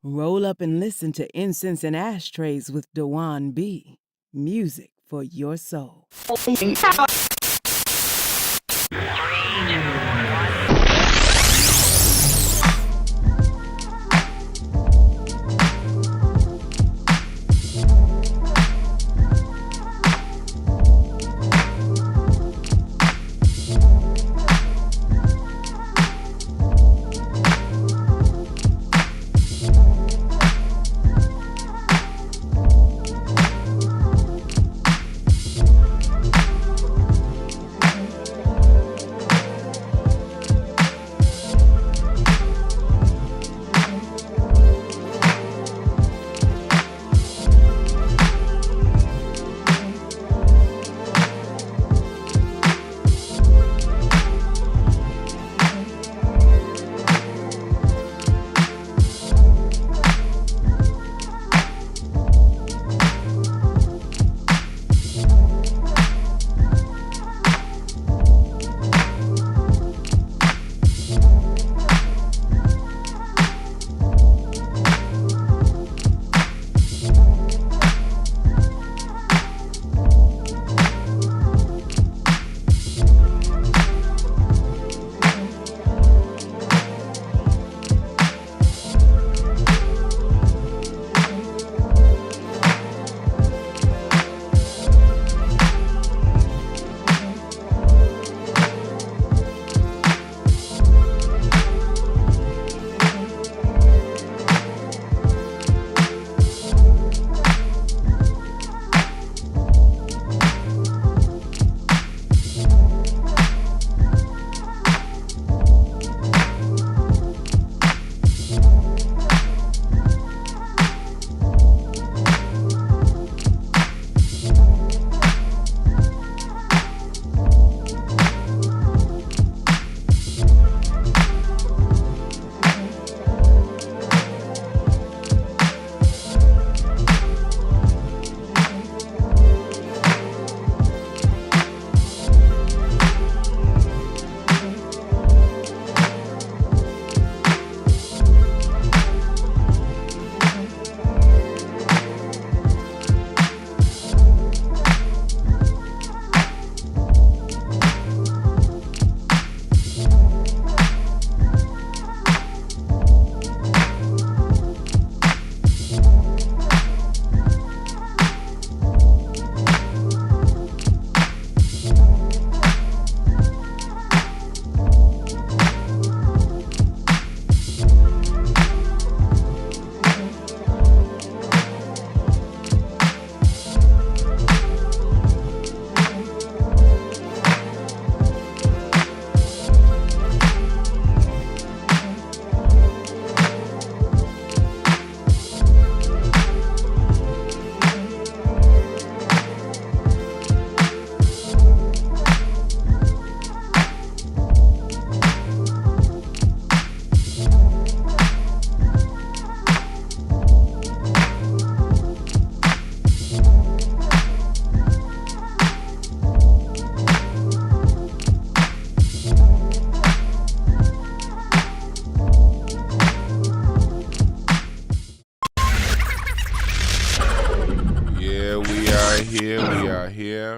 Roll up and listen to Incense and Ashtrays with Dewan B. Music for your soul.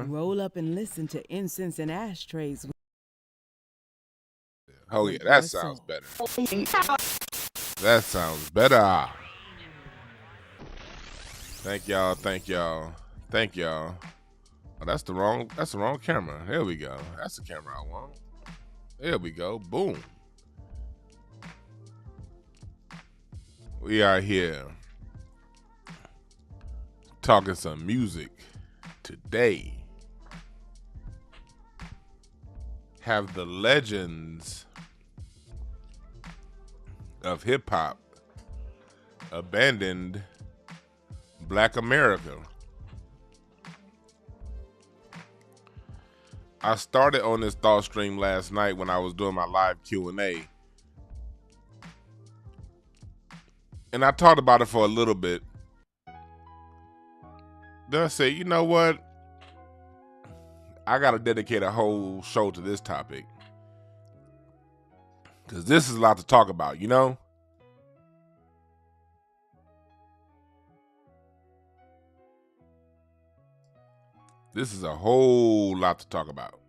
Roll up and listen to Incense and Ashtrays. Oh yeah, that sounds better. That sounds better. Thank y'all. Oh, that's the wrong camera. There we go. That's the camera I want. There we go. Boom. We are here talking some music today. Have the legends of hip hop abandoned Black America? I started on this thought stream last night when I was doing my live Q&A. And I talked about it for a little bit. Then I said, you know what? I got to dedicate a whole show to this topic. Because this is a lot to talk about, you know? This is a whole lot to talk about.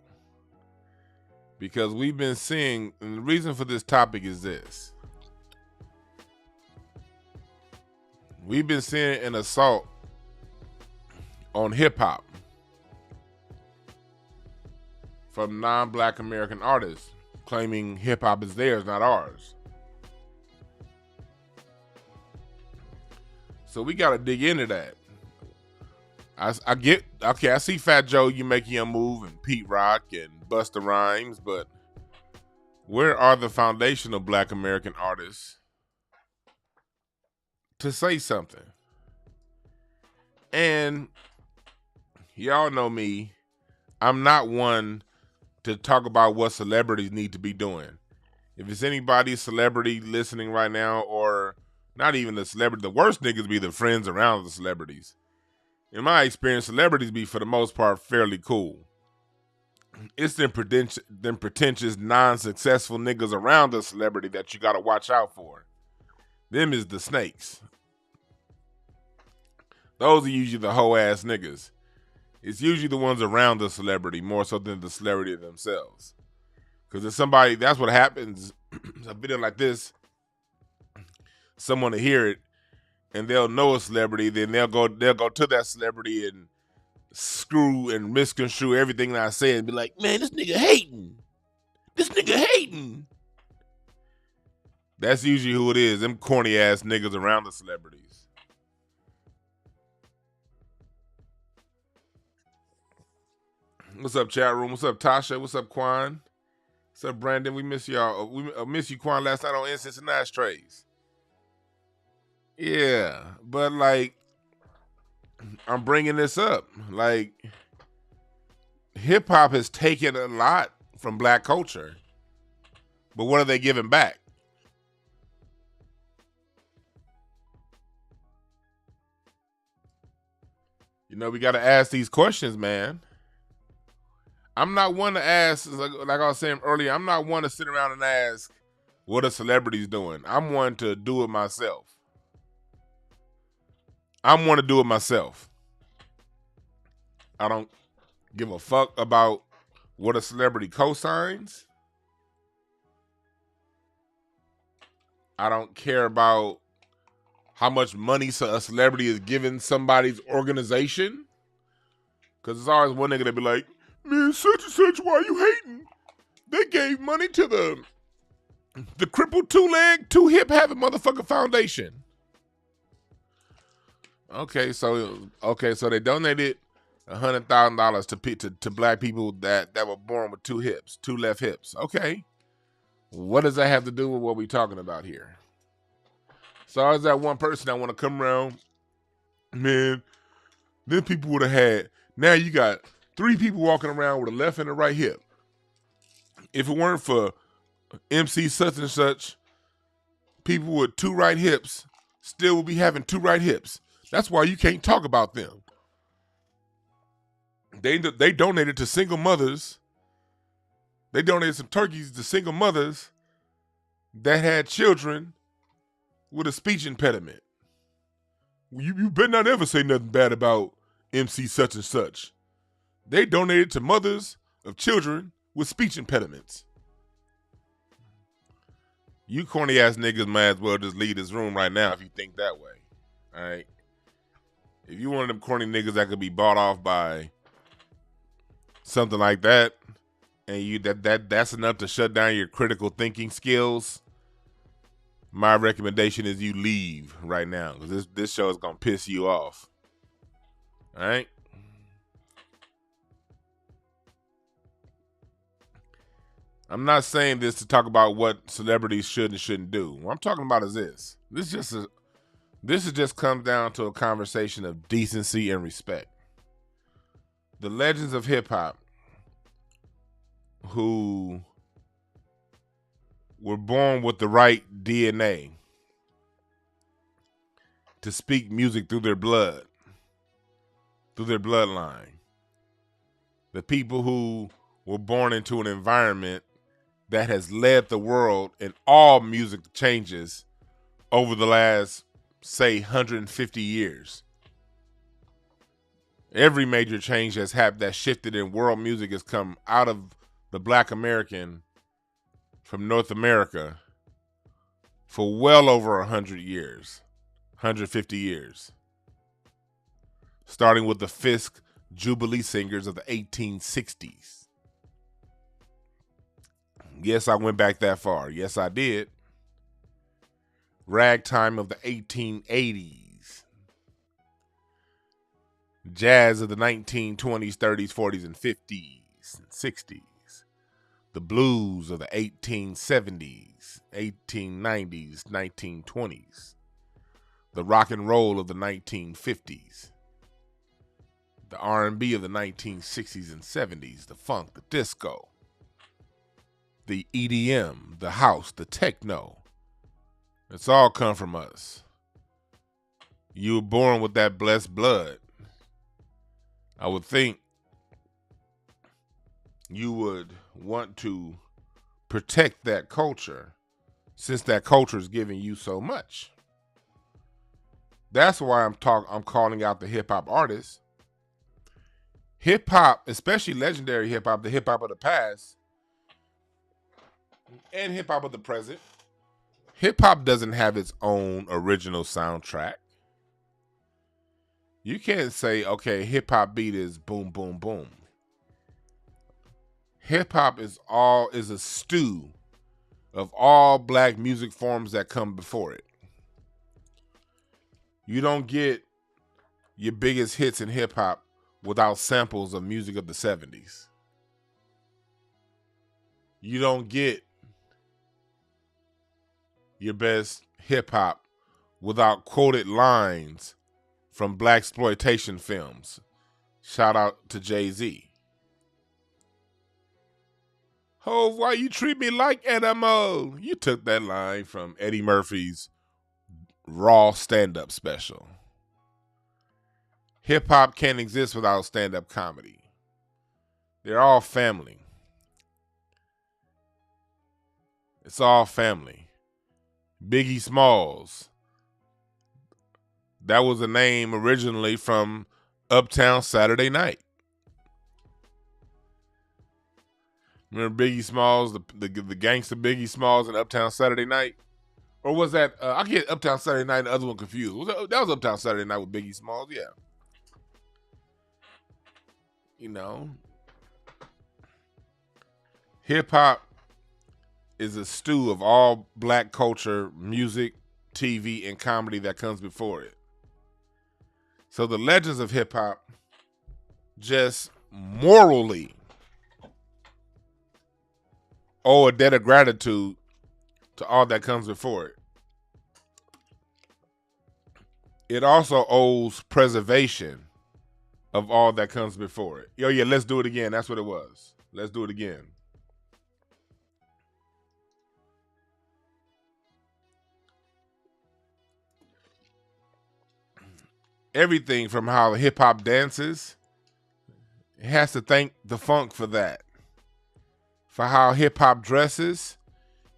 Because we've been seeing, and the reason for this topic is this. We've been seeing an assault on hip-hop from non-Black American artists claiming hip-hop is theirs, not ours. So we got to dig into that. I see Fat Joe, you making your move, and Pete Rock and Busta Rhymes, but where are the foundational Black American artists to say something? And y'all know me, I'm not one to talk about what celebrities need to be doing. If it's anybody's celebrity listening right now, or not even the celebrity, the worst niggas be the friends around the celebrities. In my experience, celebrities be, for the most part, fairly cool. It's them pretentious, non-successful niggas around the celebrity that you gotta watch out for. Them is the snakes. Those are usually the hoe-ass niggas. It's usually the ones around the celebrity more so than the celebrity themselves. Because if somebody, that's what happens. A video like this, someone to hear it, and they'll know a celebrity, then they'll go to that celebrity and screw and misconstrue everything that I say and be like, man, this nigga hating. This nigga hating. That's usually who it is, them corny ass niggas around the celebrities. What's up, chat room? What's up, Tasha? What's up, Quan? What's up, Brandon? We miss y'all. We miss you, Quan, last night on Incense and Ashtrays. Yeah, but like, I'm bringing this up. Like, hip hop has taken a lot from Black culture, but what are they giving back? You know, we got to ask these questions, man. I'm not one to ask, like I was saying earlier, I'm not one to sit around and ask, what are celebrities doing? I'm one to do it myself. I don't give a fuck about what a celebrity co-signs. I don't care about how much money a celebrity is giving somebody's organization. Because there's always one nigga that be like, man, such and such, why you hating? They gave money to the crippled two-leg, two-hip having motherfucker foundation. Okay, so they donated $100,000 to Black people that were born with two left hips. Okay, what does that have to do with what we're talking about here? So is that one person that want to come around, man? Then people would have had. Now you got 3 people walking around with a left and a right hip. If it weren't for MC such and such, people with 2 right hips still would be having 2 right hips. That's why you can't talk about them. They donated to single mothers. They donated some turkeys to single mothers that had children with a speech impediment. You better not ever say nothing bad about MC such and such. They donated to mothers of children with speech impediments. You corny ass niggas might as well just leave this room right now if you think that way. All right. If you one of them corny niggas that could be bought off by something like that, and you that's enough to shut down your critical thinking skills, my recommendation is you leave right now, because this show is gonna piss you off. All right. I'm not saying this to talk about what celebrities should and shouldn't do. What I'm talking about is this. This just comes down to a conversation of decency and respect. The legends of hip hop who were born with the right DNA to speak music through their blood, through their bloodline. The people who were born into an environment that has led the world in all music changes over the last, say, 150 years. Every major change that shifted in world music has come out of the Black American from North America for well over 100 years, 150 years. Starting with the Fisk Jubilee singers of the 1860s. Yes, I went back that far. Yes, I did. Ragtime of the 1880s. Jazz of the 1920s, 30s, 40s, and 50s and 60s. The blues of the 1870s, 1890s, 1920s. The rock and roll of the 1950s. The R&B of the 1960s and 70s. The funk, the disco. The EDM, the house, the techno. It's all come from us. You were born with that blessed blood. I would think you would want to protect that culture since that culture is giving you so much. That's why I'm calling out the hip hop artists. Hip hop, especially legendary hip hop, the hip hop of the past and hip hop of the present. Hip hop doesn't have its own original soundtrack. You can't say, okay, hip hop beat is boom, boom, boom. Hip hop is a stew of all black music forms that come before it. You don't get your biggest hits in hip hop without samples of music of the 70s. You don't get your best hip hop without quoted lines from blaxploitation films. Shout out to Jay-Z. Oh, why you treat me like animal? You took that line from Eddie Murphy's Raw stand-up special. Hip-hop can't exist without stand-up comedy. They're all family. It's all family. Biggie Smalls. That was a name originally from Uptown Saturday Night. Remember Biggie Smalls, the gangster Biggie Smalls in Uptown Saturday Night? Or was that, I get Uptown Saturday Night and the other one confused. That was Uptown Saturday Night with Biggie Smalls, yeah. You know, hip hop is a stew of all black culture, music, TV, and comedy that comes before it. So the legends of hip hop just morally owe a debt of gratitude to all that comes before it. It also owes preservation of all that comes before it. Yo, yeah, let's do it again. That's what it was. Let's do it again. Everything from how hip hop dances, it has to thank the funk for that. For how hip hop dresses,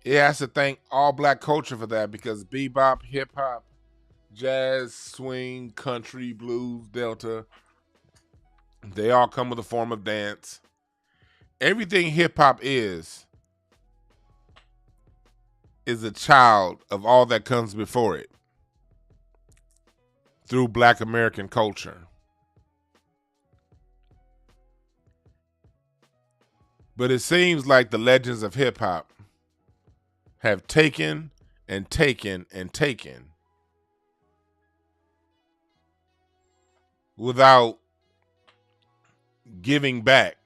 it has to thank all black culture for that, because bebop, hip hop, jazz, swing, country, blues, delta, they all come with a form of dance. Everything hip hop is a child of all that comes before it through black American culture. But it seems like the legends of hip hop have taken and taken and taken without giving back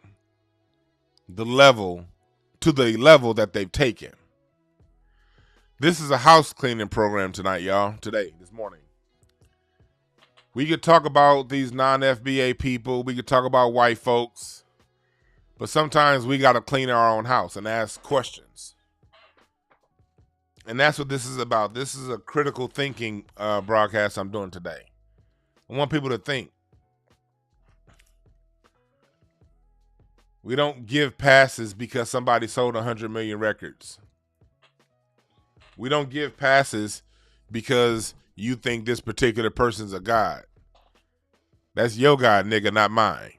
the level that they've taken. This is a house cleaning program tonight, y'all. This morning. We could talk about these non-FBA people. We could talk about white folks. But sometimes we got to clean our own house and ask questions. And that's what this is about. This is a critical thinking broadcast I'm doing today. I want people to think. We don't give passes because somebody sold 100 million records. We don't give passes because you think this particular person's a god. That's your God, nigga, not mine.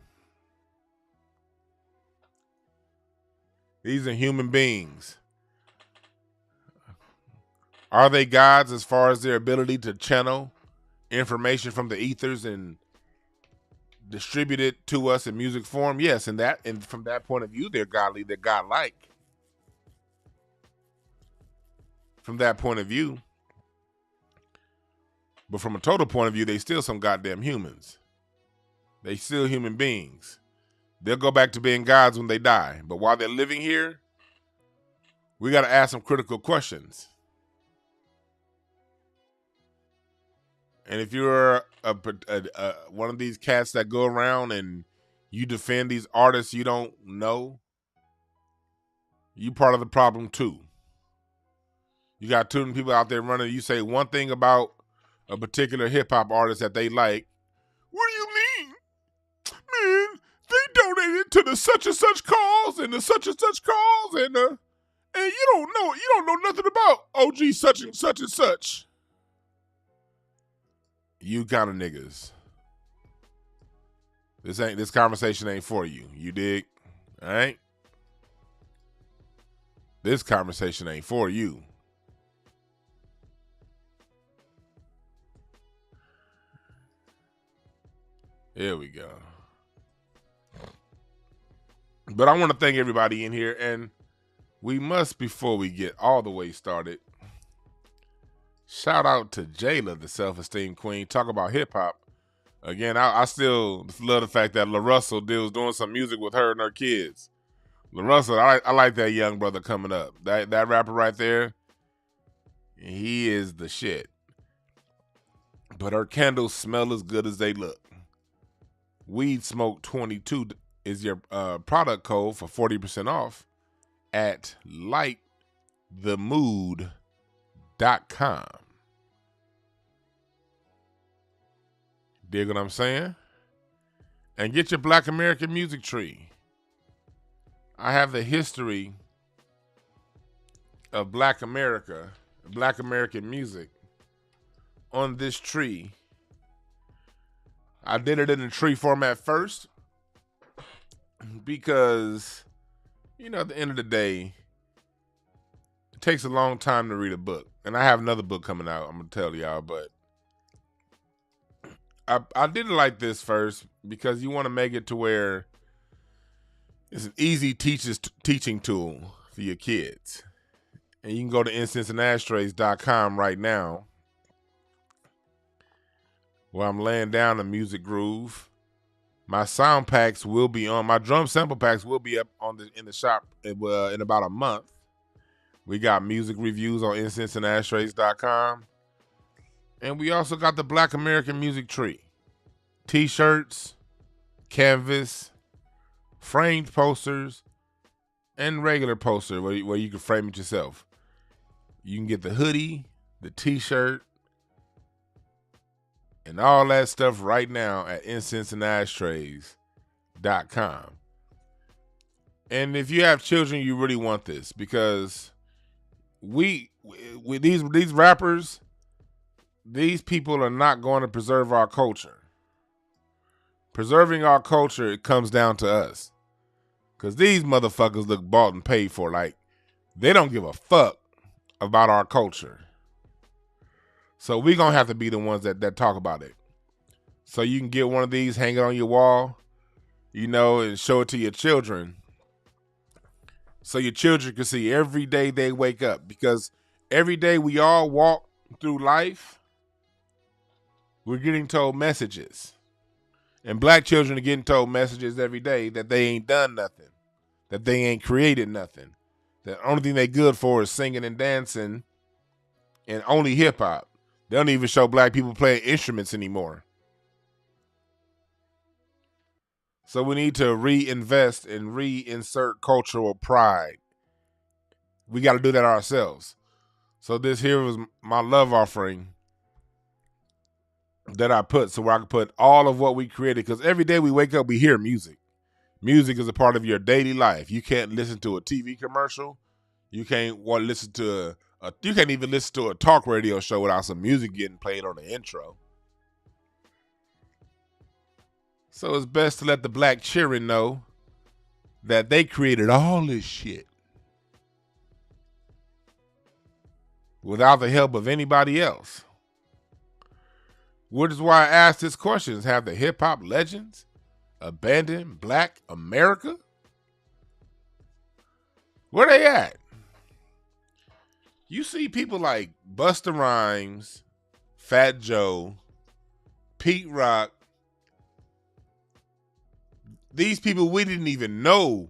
These are human beings. Are they gods as far as their ability to channel information from the ethers and distribute it to us in music form? Yes, and from that point of view, they're godly, they're godlike. From that point of view. But from a total point of view, they still some goddamn humans. They still human beings. They'll go back to being gods when they die. But while they're living here, we got to ask some critical questions. And if you're one of these cats that go around and you defend these artists you don't know, you part of the problem too. You got too many people out there running. You say one thing about a particular hip hop artist that they like. What do you mean? Man, they donated to the such and such cause and the such and such cause and you don't know nothing about OG such and such and such. You kind of niggas. This conversation ain't for you. You dig? All right? This conversation ain't for you. Here we go. But I want to thank everybody in here, and we must, before we get all the way started, shout out to Jayla, the self-esteem queen. Talk about hip-hop. Again, I still love the fact that LaRussell was doing some music with her and her kids. LaRussell, I like that young brother coming up. That rapper right there, he is the shit. But her candles smell as good as they look. Weed Smoke 22 is your product code for 40% off at lightthemood.com. Dig what I'm saying? And get your Black American music tree. I have the history of Black America, Black American music on this tree. I did it in a tree format first because, at the end of the day, it takes a long time to read a book. And I have another book coming out, I'm going to tell y'all, but I did it like this first because you want to make it to where it's an easy teaching tool for your kids. And you can go to incenseandashtrays.com right now, where I'm laying down a music groove. My sound packs will be on. My drum sample packs will be up in the shop in about a month. We got music reviews on incenseandashtrays.com. And we also got the Black American Music Tree. T-shirts, canvas, framed posters, and regular poster where you can frame it yourself. You can get the hoodie, the T-shirt, and all that stuff right now at incenseandashtrays.com. And if you have children, you really want this because we these rappers, these people are not going to preserve our culture. Preserving our culture, it comes down to us. Because these motherfuckers look bought and paid for. Like, they don't give a fuck about our culture. So we going to have to be the ones that talk about it. So you can get one of these, hang it on your wall, and show it to your children. So your children can see every day they wake up. Because every day we all walk through life, we're getting told messages. And black children are getting told messages every day that they ain't done nothing, that they ain't created nothing. The only thing they good for is singing and dancing and only hip hop. They don't even show black people playing instruments anymore. So we need to reinvest and reinsert cultural pride. We got to do that ourselves. So this here was my love offering that I put so where I can put all of what we created. Because every day we wake up, we hear music. Music is a part of your daily life. You can't listen to a TV commercial. You can't listen to you can't even listen to a talk radio show without some music getting played on the intro. So it's best to let the black children know that they created all this shit without the help of anybody else. Which is why I asked this question: have the hip hop legends abandoned Black America? Where they at? You see people like Busta Rhymes, Fat Joe, Pete Rock. These people we didn't even know.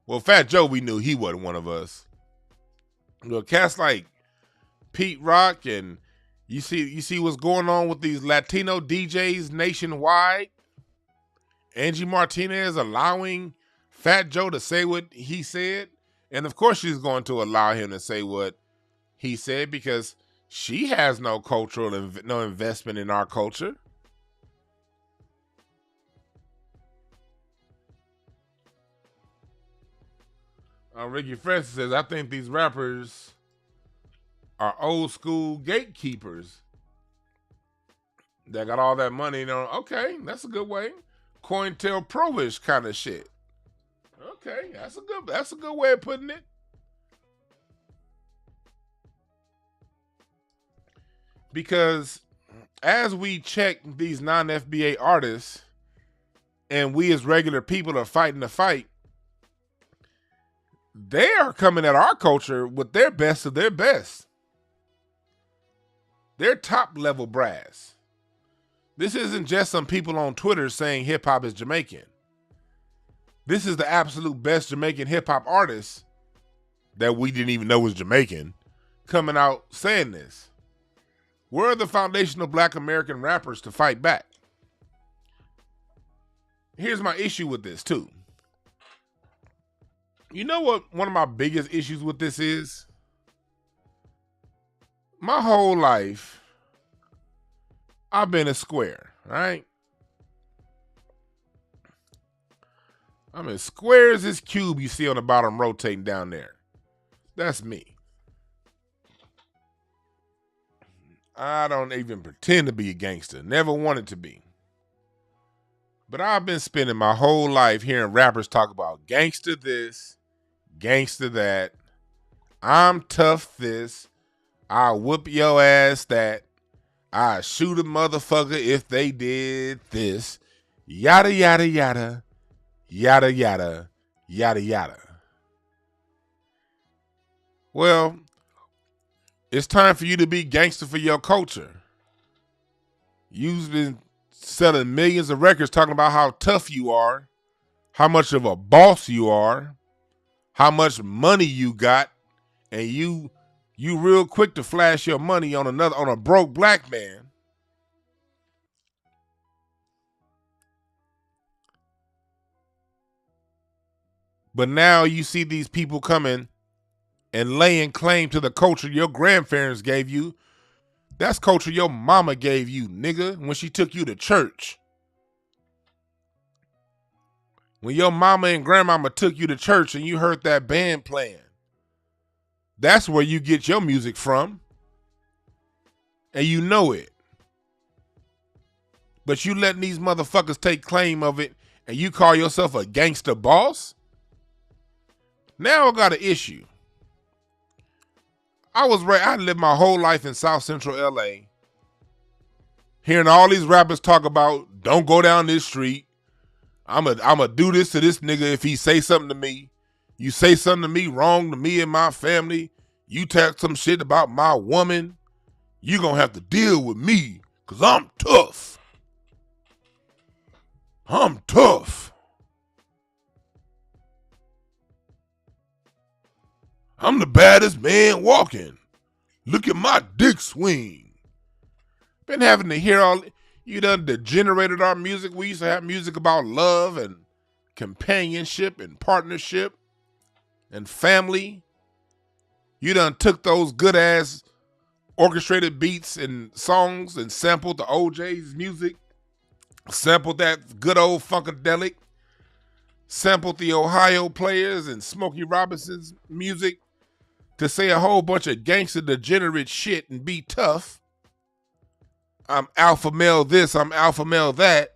Well, Fat Joe, we knew he wasn't one of us. Well, cats like Pete Rock, and you see what's going on with these Latino DJs nationwide. Angie Martinez allowing Fat Joe to say what he said. And of course she's going to allow him to say what he said because she has no cultural, no investment in our culture. Ricky Francis says, I think these rappers are old school gatekeepers that got all that money. You know, okay, that's a good way. COINTELPRO-ish kind of shit. Okay, that's a good way of putting it. Because as we check these non-FBA artists and we as regular people are fighting the fight, they are coming at our culture with their best of their best. They're top level brass. This isn't just some people on Twitter saying hip hop is Jamaican. This is the absolute best Jamaican hip hop artists that we didn't even know was Jamaican coming out saying this. Where are the foundational Black American rappers to fight back? Here's my issue with this too. You know what one of my biggest issues with this is? My whole life, I've been a square, right? I'm as square as this cube you see on the bottom rotating down there. That's me. I don't even pretend to be a gangster. Never wanted to be. But I've been spending my whole life hearing rappers talk about gangster this, gangster that. I'm tough this. I'll whoop your ass that. I shoot a motherfucker if they did this. Yada, yada, yada. Yada, yada, yada, yada. Well, it's time for you to be gangster for your culture. You've been selling millions of records talking about how tough you are, how much of a boss you are, how much money you got, and you real quick to flash your money on a broke black man. But now you see these people coming and laying claim to the culture your grandparents gave you. That's culture your mama gave you, nigga, when she took you to church. When your mama and grandmama took you to church and you heard that band playing. That's where you get your music from. And you know it. But you letting these motherfuckers take claim of it and you call yourself a gangster boss? Now I got an issue. I lived my whole life in South Central LA, hearing all these rappers talk about, don't go down this street. I'ma do this to this nigga if he say something to me. You say something to me wrong to me and my family. You talk some shit about my woman. You gonna have to deal with me because I'm tough. I'm tough. I'm the baddest man walking. Look at my dick swing. Been having to hear all, you done degenerated our music. We used to have music about love and companionship and partnership and family. You done took those good ass orchestrated beats and songs and sampled the OJ's music. Sampled that good old Funkadelic. Sampled the Ohio Players and Smokey Robinson's music to say a whole bunch of gangster degenerate shit and be tough. I'm alpha male this, I'm alpha male that.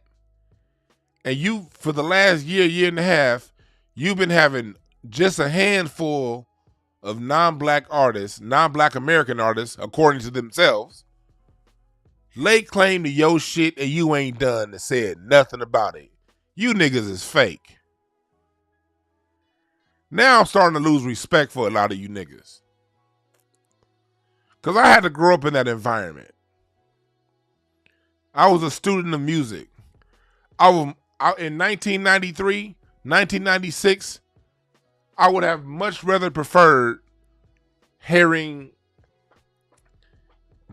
And you, for the last year and a half, you've been having just a handful of non-black artists, non-black American artists, according to themselves, lay claim to your shit and you ain't done and said nothing about it. You niggas is fake. Now I'm starting to lose respect for a lot of you niggas. Because I had to grow up in that environment. I was a student of music. In 1993, 1996, I would have much rather preferred hearing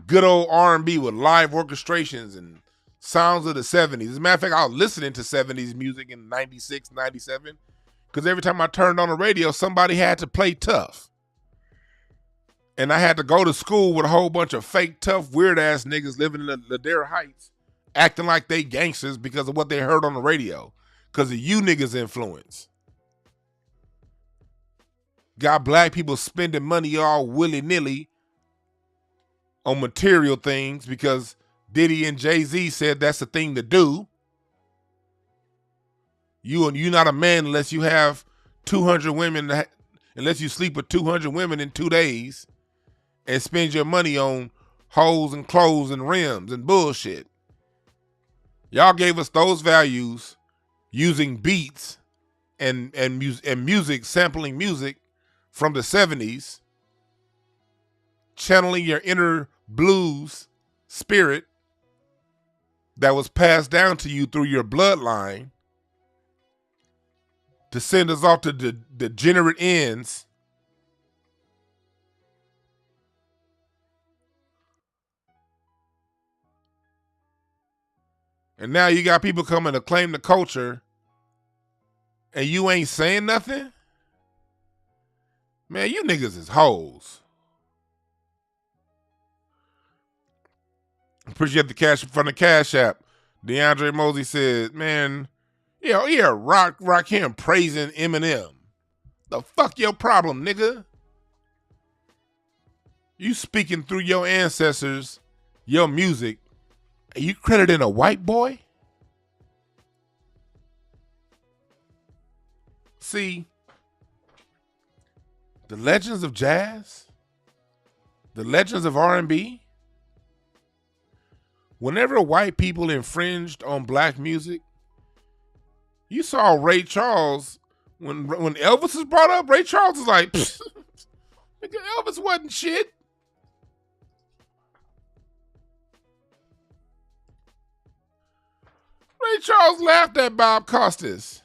good old R&B with live orchestrations and sounds of the 70s. As a matter of fact, I was listening to 70s music in 96, 97, because every time I turned on the radio, somebody had to play tough. And I had to go to school with a whole bunch of fake, tough, weird-ass niggas living in the Ladera Heights, acting like they gangsters because of what they heard on the radio, because of you niggas' influence. Got black people spending money all willy-nilly on material things because Diddy and Jay-Z said that's the thing to do. You're not a man unless you have 200 women, unless you sleep with 200 women in 2 days and spend your money on hoes and clothes and rims and bullshit. Y'all gave us those values using beats and music, sampling music from the 70s, channeling your inner blues spirit that was passed down to you through your bloodline to send us off to the degenerate ends. And now you got people coming to claim the culture and you ain't saying nothing? Man, you niggas is hoes. Appreciate the cash from the Cash App. DeAndre Mosey said, man, Rakim praising Eminem. The fuck your problem, nigga? You speaking through your ancestors, your music, and you crediting a white boy? See, the legends of jazz, the legends of R&B, whenever white people infringed on black music, you saw Ray Charles, when Elvis was brought up, Ray Charles was like, nigga, Elvis wasn't shit. Ray Charles laughed at Bob Costas.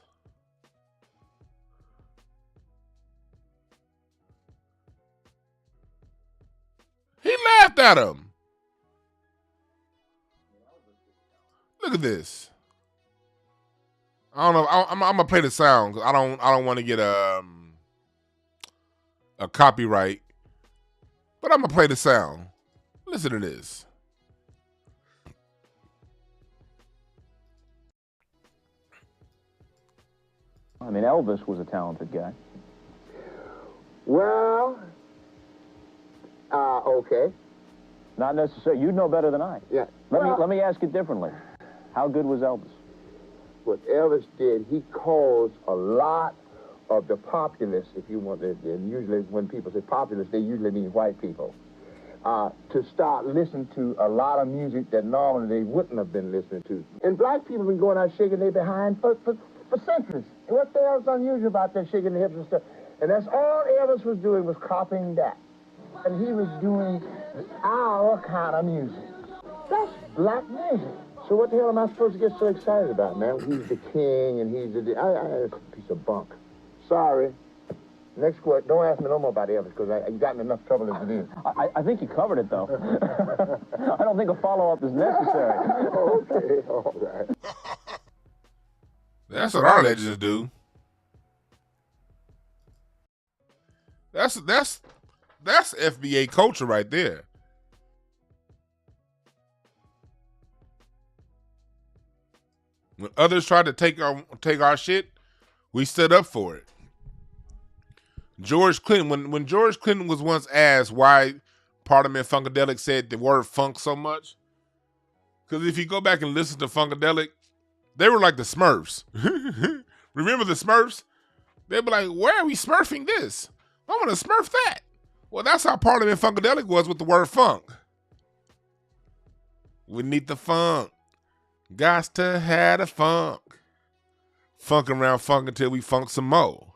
He laughed at him. Look at this. I don't know. I'm gonna play the sound. I don't want to get a copyright, but I'm gonna play the sound. Listen to this. I mean, Elvis was a talented guy. Well, okay. Not necessarily. You know better than I. Yeah. Let me ask it differently. How good was Elvis? What Elvis did, he caused a lot of the populace, if you want to, and usually when people say populace, they usually mean white people, to start listening to a lot of music that normally they wouldn't have been listening to. And black people have been going out shaking their behind for centuries. And what the hell's unusual about that shaking the hips and stuff? And that's all Elvis was doing, was copying that. And he was doing our kind of music. That's black music. So what the hell am I supposed to get so excited about, man? He's the king and he's the... it's a piece of bunk. Sorry. Next question. Don't ask me no more about Elvis, because you've gotten enough trouble as it is. I think you covered it, though. I don't think a follow-up is necessary. Okay, all right. That's what our legends do. That's FBA culture right there. When others tried to take our shit, we stood up for it. George Clinton, when George Clinton was once asked why Parliament Funkadelic said the word funk so much, because if you go back and listen to Funkadelic, They were like the Smurfs. Remember the Smurfs? They'd be like, where are we smurfing this? I want to smurf that. Well, that's how Parliament Funkadelic was with the word funk. We need the funk. Gots to have the funk. Funk around funk until we funk some more.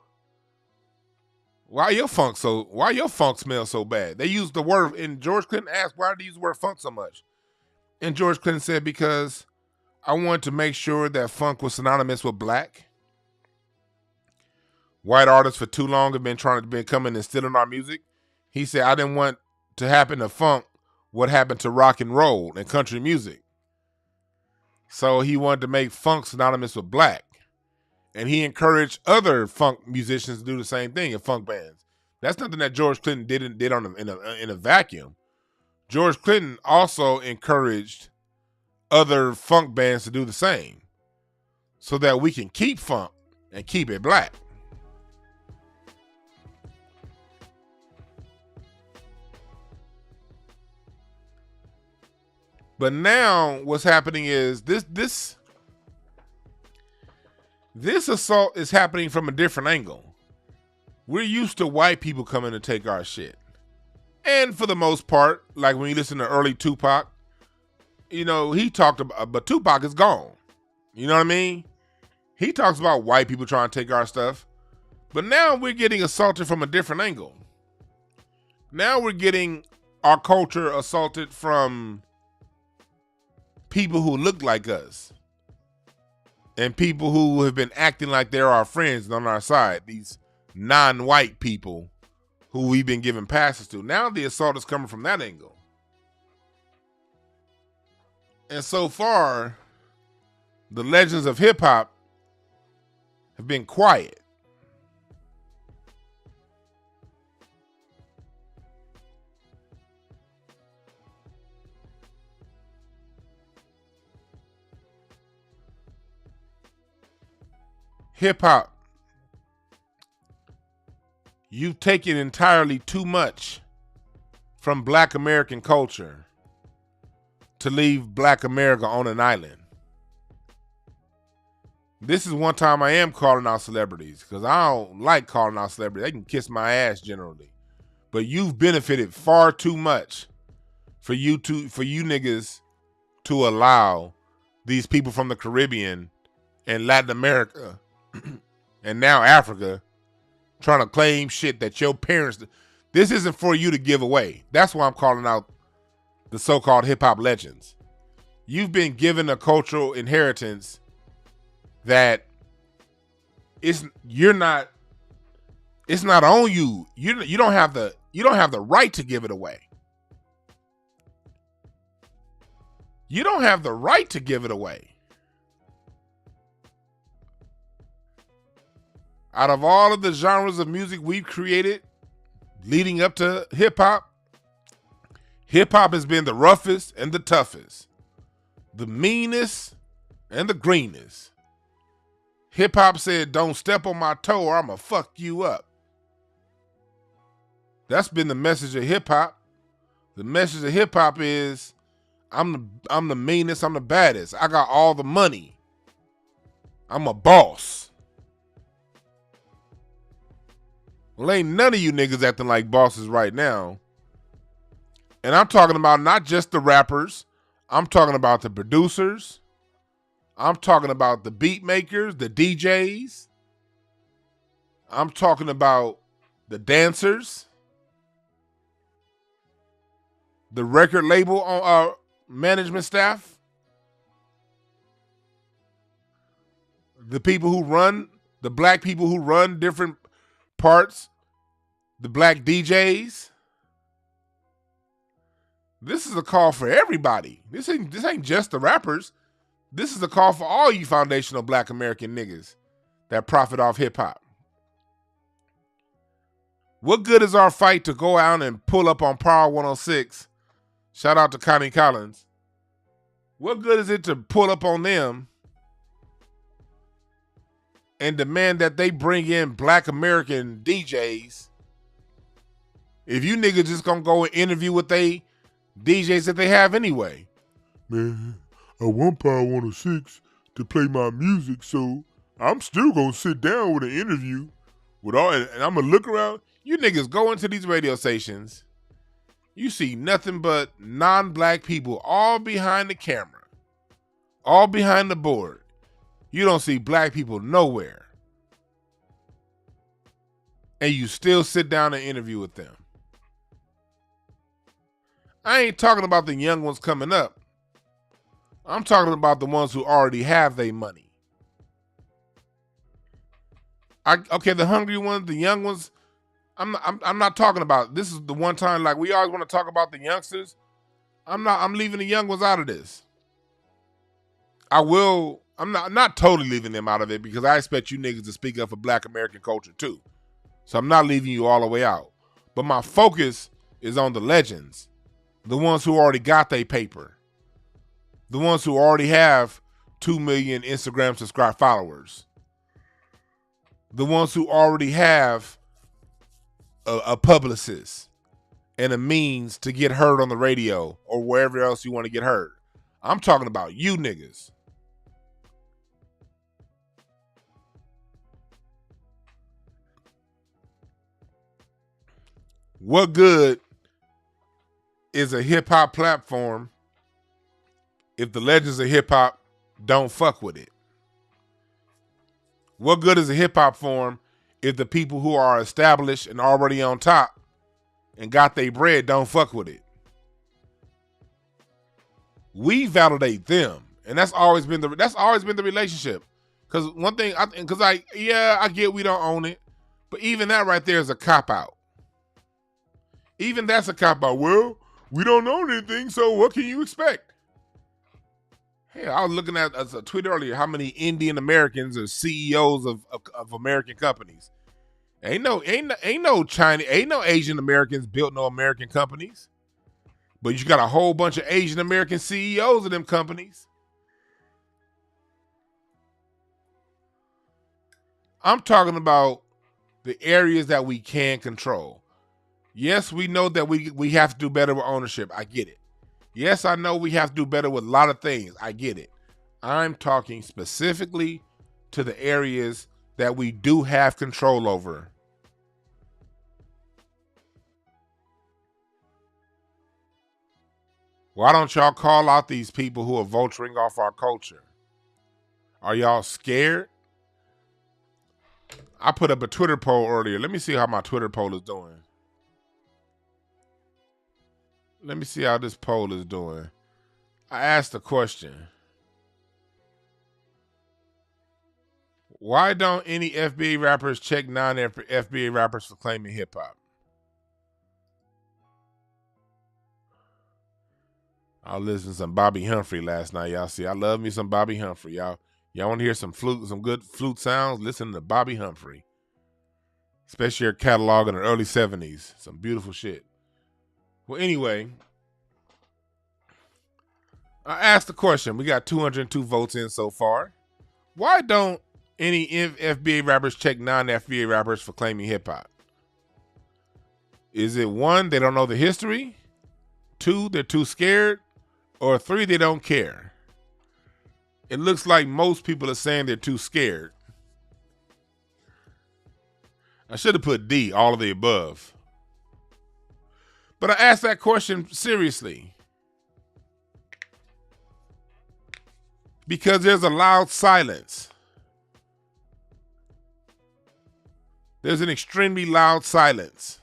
Why your funk smell so bad? They used the word, and George Clinton asked, why did they use the word funk so much? And George Clinton said, because I wanted to make sure that funk was synonymous with black. White artists for too long have been trying to coming and stealing our music. He said, I didn't want to happen to funk what happened to rock and roll and country music. So he wanted to make funk synonymous with black. And he encouraged other funk musicians to do the same thing in funk bands. That's nothing that George Clinton did in a vacuum. George Clinton also encouraged other funk bands to do the same so that we can keep funk and keep it black. But now what's happening is this assault is happening from a different angle. We're used to white people coming to take our shit. And for the most part, like when you listen to early Tupac, you know, he talked about, but Tupac is gone. You know what I mean? He talks about white people trying to take our stuff. But now we're getting assaulted from a different angle. Now we're getting our culture assaulted from people who look like us and people who have been acting like they're our friends and on our side, these non-white people who we've been giving passes to. Now the assault is coming from that angle. And so far, the legends of hip hop have been quiet. Hip hop, you've taken entirely too much from Black American culture to leave Black America on an island. This is one time I am calling out celebrities because I don't like calling out celebrities. They can kiss my ass generally. But you've benefited far too much for you niggas to allow these people from the Caribbean and Latin America and now Africa trying to claim shit that your parents, this isn't for you to give away. That's why I'm calling out the so-called hip-hop legends. You've been given a cultural inheritance that it's not on you. You don't have the right to give it away. You don't have the right to give it away. Out of all of the genres of music we've created leading up to hip-hop, hip-hop has been the roughest and the toughest, the meanest and the greenest. Hip-hop said, don't step on my toe or I'm gonna fuck you up. That's been the message of hip-hop. The message of hip-hop is, I'm the meanest, I'm the baddest. I got all the money. I'm a boss. Well, ain't none of you niggas acting like bosses right now. And I'm talking about not just the rappers. I'm talking about the producers. I'm talking about the beat makers, the DJs. I'm talking about the dancers. The record label on our management staff. The people who run, the black people who run different parts, the black DJs. This is a call for everybody. This ain't just the rappers. This is a call for all you foundational Black American niggas that profit off hip hop. What good is our fight to go out and pull up on Power 106? Shout out to Connie Collins. What good is it to pull up on them and demand that they bring in Black American DJs if you niggas just gonna go and interview with they DJs that they have anyway? Man, I want Power 106. to play my music, so I'm still gonna sit down with an interview with all, and I'm gonna look around. You niggas go into these radio stations, you see nothing but non-black people all behind the camera, all behind the board. You don't see black people nowhere. And you still sit down and interview with them. I ain't talking about the young ones coming up. I'm talking about the ones who already have their money. Okay, the hungry ones, the young ones, I'm not talking about. This is the one time, like, we always want to talk about the youngsters. I'm leaving the young ones out of this. I'm not totally leaving them out of it, because I expect you niggas to speak up for Black American culture too. So I'm not leaving you all the way out. But my focus is on the legends. The ones who already got their paper. The ones who already have 2 million Instagram subscribed followers. The ones who already have a publicist and a means to get heard on the radio or wherever else you want to get heard. I'm talking about you niggas. What good is a hip-hop platform if the legends of hip-hop don't fuck with it? What good is a hip-hop form if the people who are established and already on top and got their bread don't fuck with it? We validate them, and that's always been the relationship. Because one thing, I get we don't own it, but even that right there is a cop-out. Even that's a cop-out. Well, we don't own anything, so what can you expect? Hey, I was looking at a tweet earlier, how many Indian Americans are CEOs of American companies. Ain't no Asian Americans built no American companies. But you got a whole bunch of Asian American CEOs of them companies. I'm talking about the areas that we can control. Yes, we know that we have to do better with ownership. I get it. Yes, I know we have to do better with a lot of things. I get it. I'm talking specifically to the areas that we do have control over. Why don't y'all call out these people who are vulturing off our culture? Are y'all scared? I put up a Twitter poll earlier. Let me see how my Twitter poll is doing. Let me see how this poll is doing. I asked a question. Why don't any FBA rappers check non-FBA rappers for claiming hip-hop? I listened to some Bobby Humphrey last night. Y'all see, I love me some Bobby Humphrey. Y'all want to hear some good flute sounds? Listen to Bobby Humphrey. Especially your catalog in the early 70s. Some beautiful shit. Well, anyway, I asked the question. We got 202 votes in so far. Why don't any FBA rappers check non-FBA rappers for claiming hip-hop? Is it 1, they don't know the history? 2, they're too scared? Or 3, they don't care? It looks like most people are saying they're too scared. I should have put D, all of the above. But I asked that question seriously. Because there's a loud silence. There's an extremely loud silence.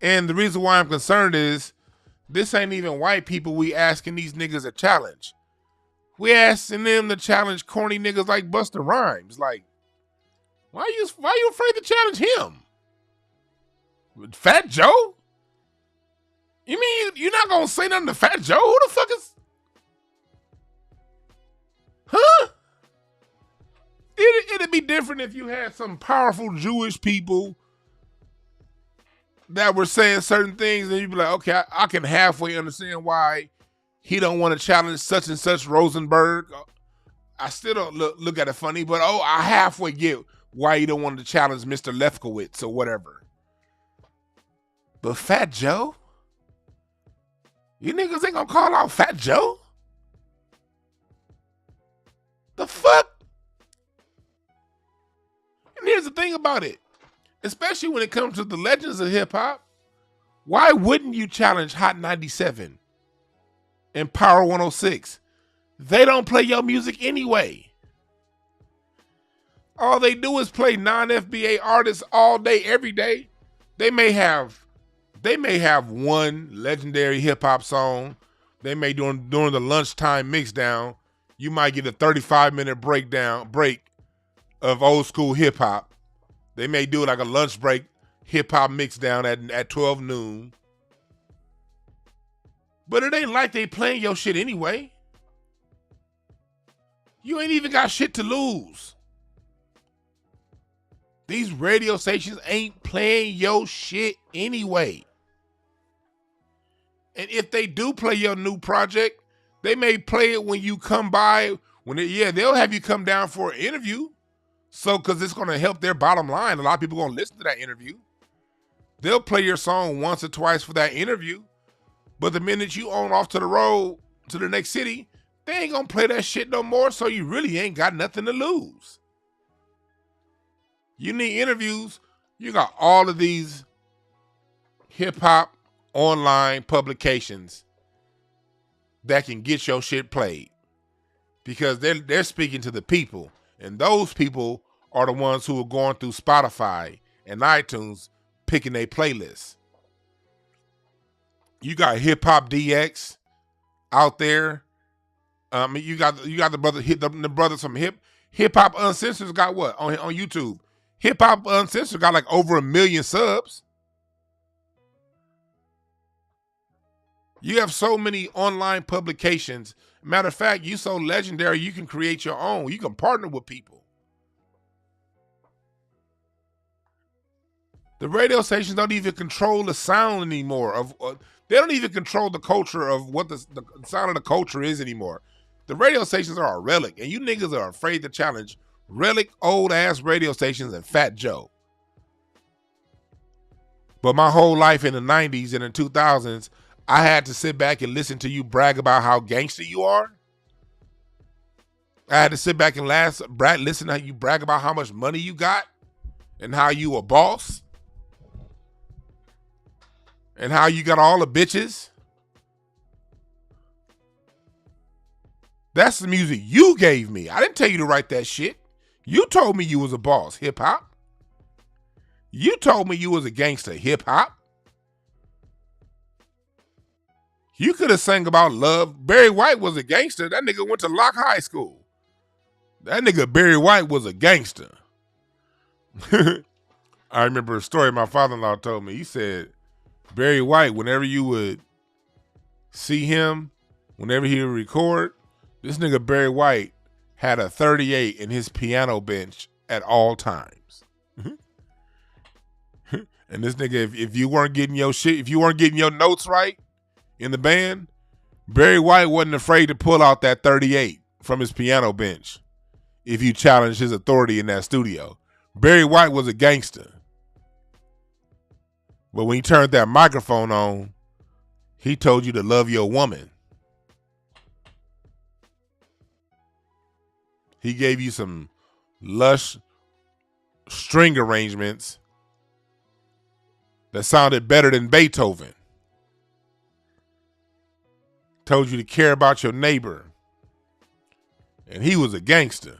And the reason why I'm concerned is this ain't even white people we asking these niggas a challenge. We asking them to challenge corny niggas like Busta Rhymes. Like, why are you afraid to challenge him? Fat Joe? You mean you're not gonna say nothing to Fat Joe? Who the fuck is? Huh? It'd be different if you had some powerful Jewish people that were saying certain things, and you'd be like, okay, I can halfway understand why he don't want to challenge such and such Rosenberg. I still don't look at it funny, but I halfway get why he don't want to challenge Mr. Lefkowitz or whatever. But Fat Joe? You niggas ain't gonna call out Fat Joe? The fuck? And here's the thing about it, especially when it comes to the legends of hip hop, why wouldn't you challenge Hot 97 and Power 106? They don't play your music anyway. All they do is play non-FBA artists all day, every day. They may have one legendary hip hop song. They may during the lunchtime mix down, you might get a 35-minute break of old school hip hop. They may do like a lunch break hip hop mix down at 12 noon. But it ain't like they playing your shit anyway. You ain't even got shit to lose. These radio stations ain't playing your shit anyway. And if they do play your new project, they may play it when you come by. They'll have you come down for an interview. So, because it's going to help their bottom line. A lot of people going to listen to that interview. They'll play your song once or twice for that interview. But the minute you on off to the road to the next city, they ain't going to play that shit no more. So you really ain't got nothing to lose. You need interviews. You got all of these hip hop online publications that can get your shit played because they're speaking to the people, and those people are the ones who are going through Spotify and iTunes picking their playlists. You got Hip Hop DX out there. You got the brothers from Hip Hop Uncensored got what on YouTube? Hip Hop Uncensored got like over 1 million subs. You have so many online publications. Matter of fact, you so legendary, you can create your own. You can partner with people. The radio stations don't even control the sound anymore. They don't even control the culture of what the sound of the culture is anymore. The radio stations are a relic, and you niggas are afraid to challenge relic old-ass radio stations and Fat Joe. But my whole life in the 90s and the 2000s, I had to sit back and listen to you brag about how gangster you are. I had to sit back and listen to how you brag about how much money you got and how you a boss and how you got all the bitches. That's the music you gave me. I didn't tell you to write that shit. You told me you was a boss, hip hop. You told me you was a gangster, hip hop. You could have sang about love. Barry White was a gangster. That nigga went to Locke High School. That nigga Barry White was a gangster. I remember a story my father-in-law told me. He said, Barry White, whenever you would see him, whenever he would record, this nigga Barry White had a 38 in his piano bench at all times. And this nigga, if you weren't getting your shit, if you weren't getting your notes right in the band, Barry White wasn't afraid to pull out that 38 from his piano bench if you challenged his authority in that studio. Barry White was a gangster. But when he turned that microphone on, he told you to love your woman. He gave you some lush string arrangements that sounded better than Beethoven. Told you to care about your neighbor. And he was a gangster.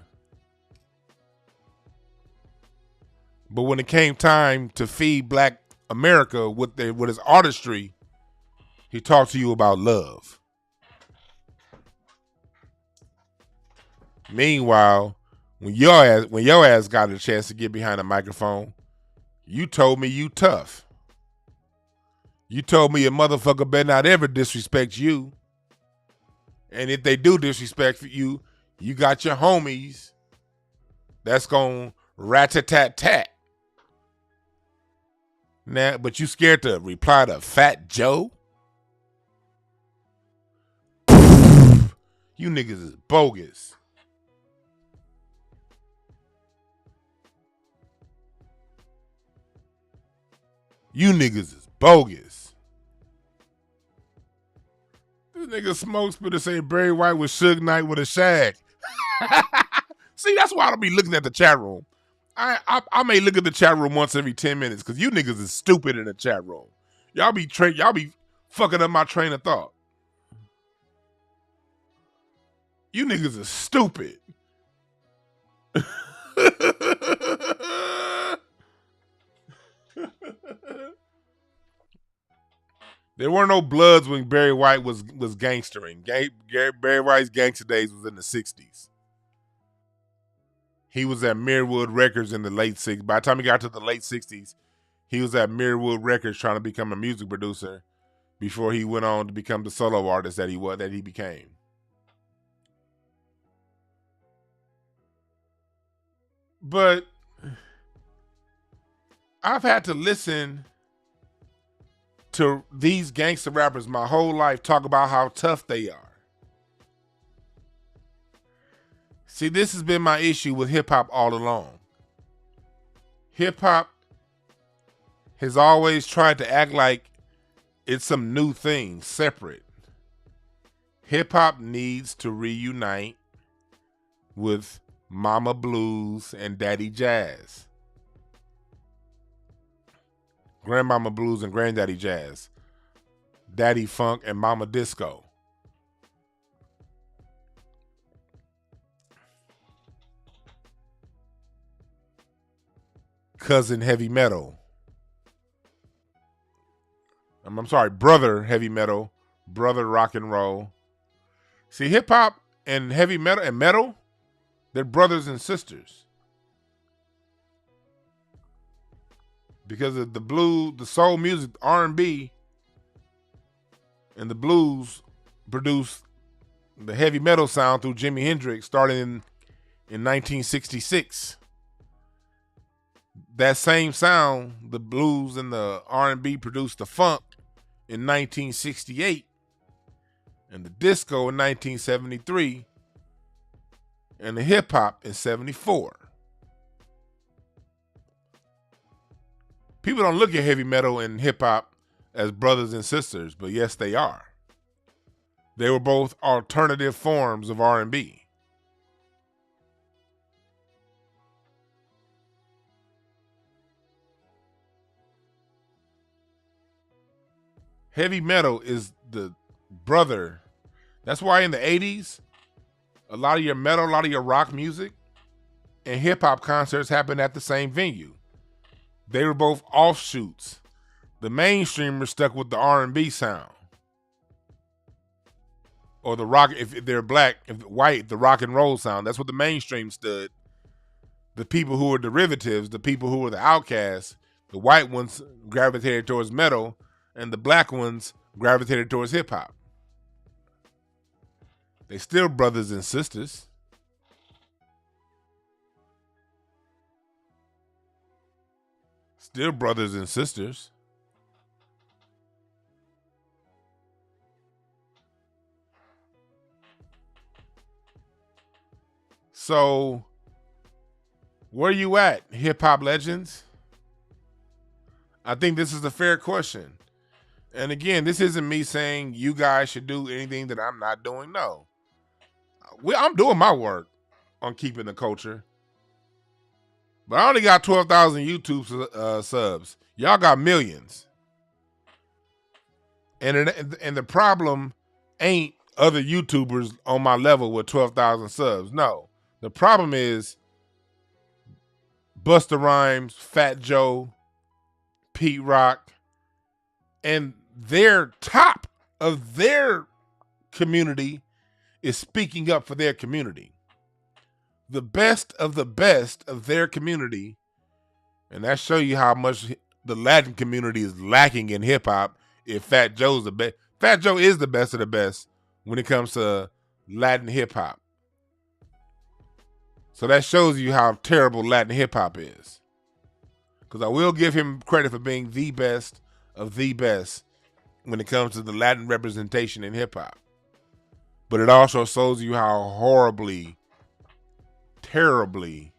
But when it came time to feed Black America with his artistry, he talked to you about love. Meanwhile, when your ass got a chance to get behind a microphone, you told me you tough. You told me a motherfucker better not ever disrespect you. And if they do disrespect you, you got your homies that's gonna rat-a-tat-tat. Nah, but you scared to reply to Fat Joe? You niggas is bogus. You niggas is bogus. This nigga Smoke Spitter say Barry White was Suge Knight with a shag. See, that's why I don't be looking at the chat room. I may look at the chat room once every 10 minutes because you niggas is stupid in the chat room. Y'all be fucking up my train of thought. You niggas are stupid. There were no Bloods when Barry White was gangstering. Barry White's gangster days was in the 60s. He was at Mirrorwood Records in the late 60s. By the time he got to the late 60s, he was at Mirrorwood Records trying to become a music producer before he went on to become the solo artist that he became. But I've had to listen to these gangster rappers my whole life talk about how tough they are. See, this has been my issue with hip-hop all along. Hip-hop has always tried to act like it's some new thing, separate. Hip-hop needs to reunite with Mama Blues and Daddy Jazz. Grandmama Blues and Granddaddy Jazz. Daddy Funk and Mama Disco. Cousin Heavy Metal. I'm sorry, Brother Heavy Metal, Brother Rock and Roll. See, hip hop and heavy metal and metal, they're brothers and sisters. Because of the blues, the soul music, R&B, and the blues produced the heavy metal sound through Jimi Hendrix starting in 1966. That same sound, the blues and the R&B produced the funk in 1968 and the disco in 1973 and the hip hop in 74. People don't look at heavy metal and hip hop as brothers and sisters, but yes, they are. They were both alternative forms of R&B. Heavy metal is the brother. That's why in the 80s, a lot of your metal, a lot of your rock music and hip hop concerts happened at the same venue. They were both offshoots. The mainstreamers stuck with the R&B sound. Or the rock, if they're black, if white, the rock and roll sound. That's what the mainstream stood. The people who were derivatives, the people who were the outcasts, the white ones gravitated towards metal, and the black ones gravitated towards hip hop. They still brothers and sisters. Still brothers and sisters. So, where you at, hip hop legends? I think this is a fair question. And again, this isn't me saying you guys should do anything that I'm not doing. No. I'm doing my work on keeping the culture. But I only got 12,000 YouTube subs. Y'all got millions. And the problem ain't other YouTubers on my level with 12,000 subs. No. The problem is Busta Rhymes, Fat Joe, Pete Rock, and their top of their community is speaking up for their community. The best of their community, and that show you how much the Latin community is lacking in hip hop. If Fat Joe's the best, Fat Joe is the best of the best when it comes to Latin hip hop. So that shows you how terrible Latin hip hop is. Because I will give him credit for being the best of the best when it comes to the Latin representation in hip hop. But it also shows you how horribly, terribly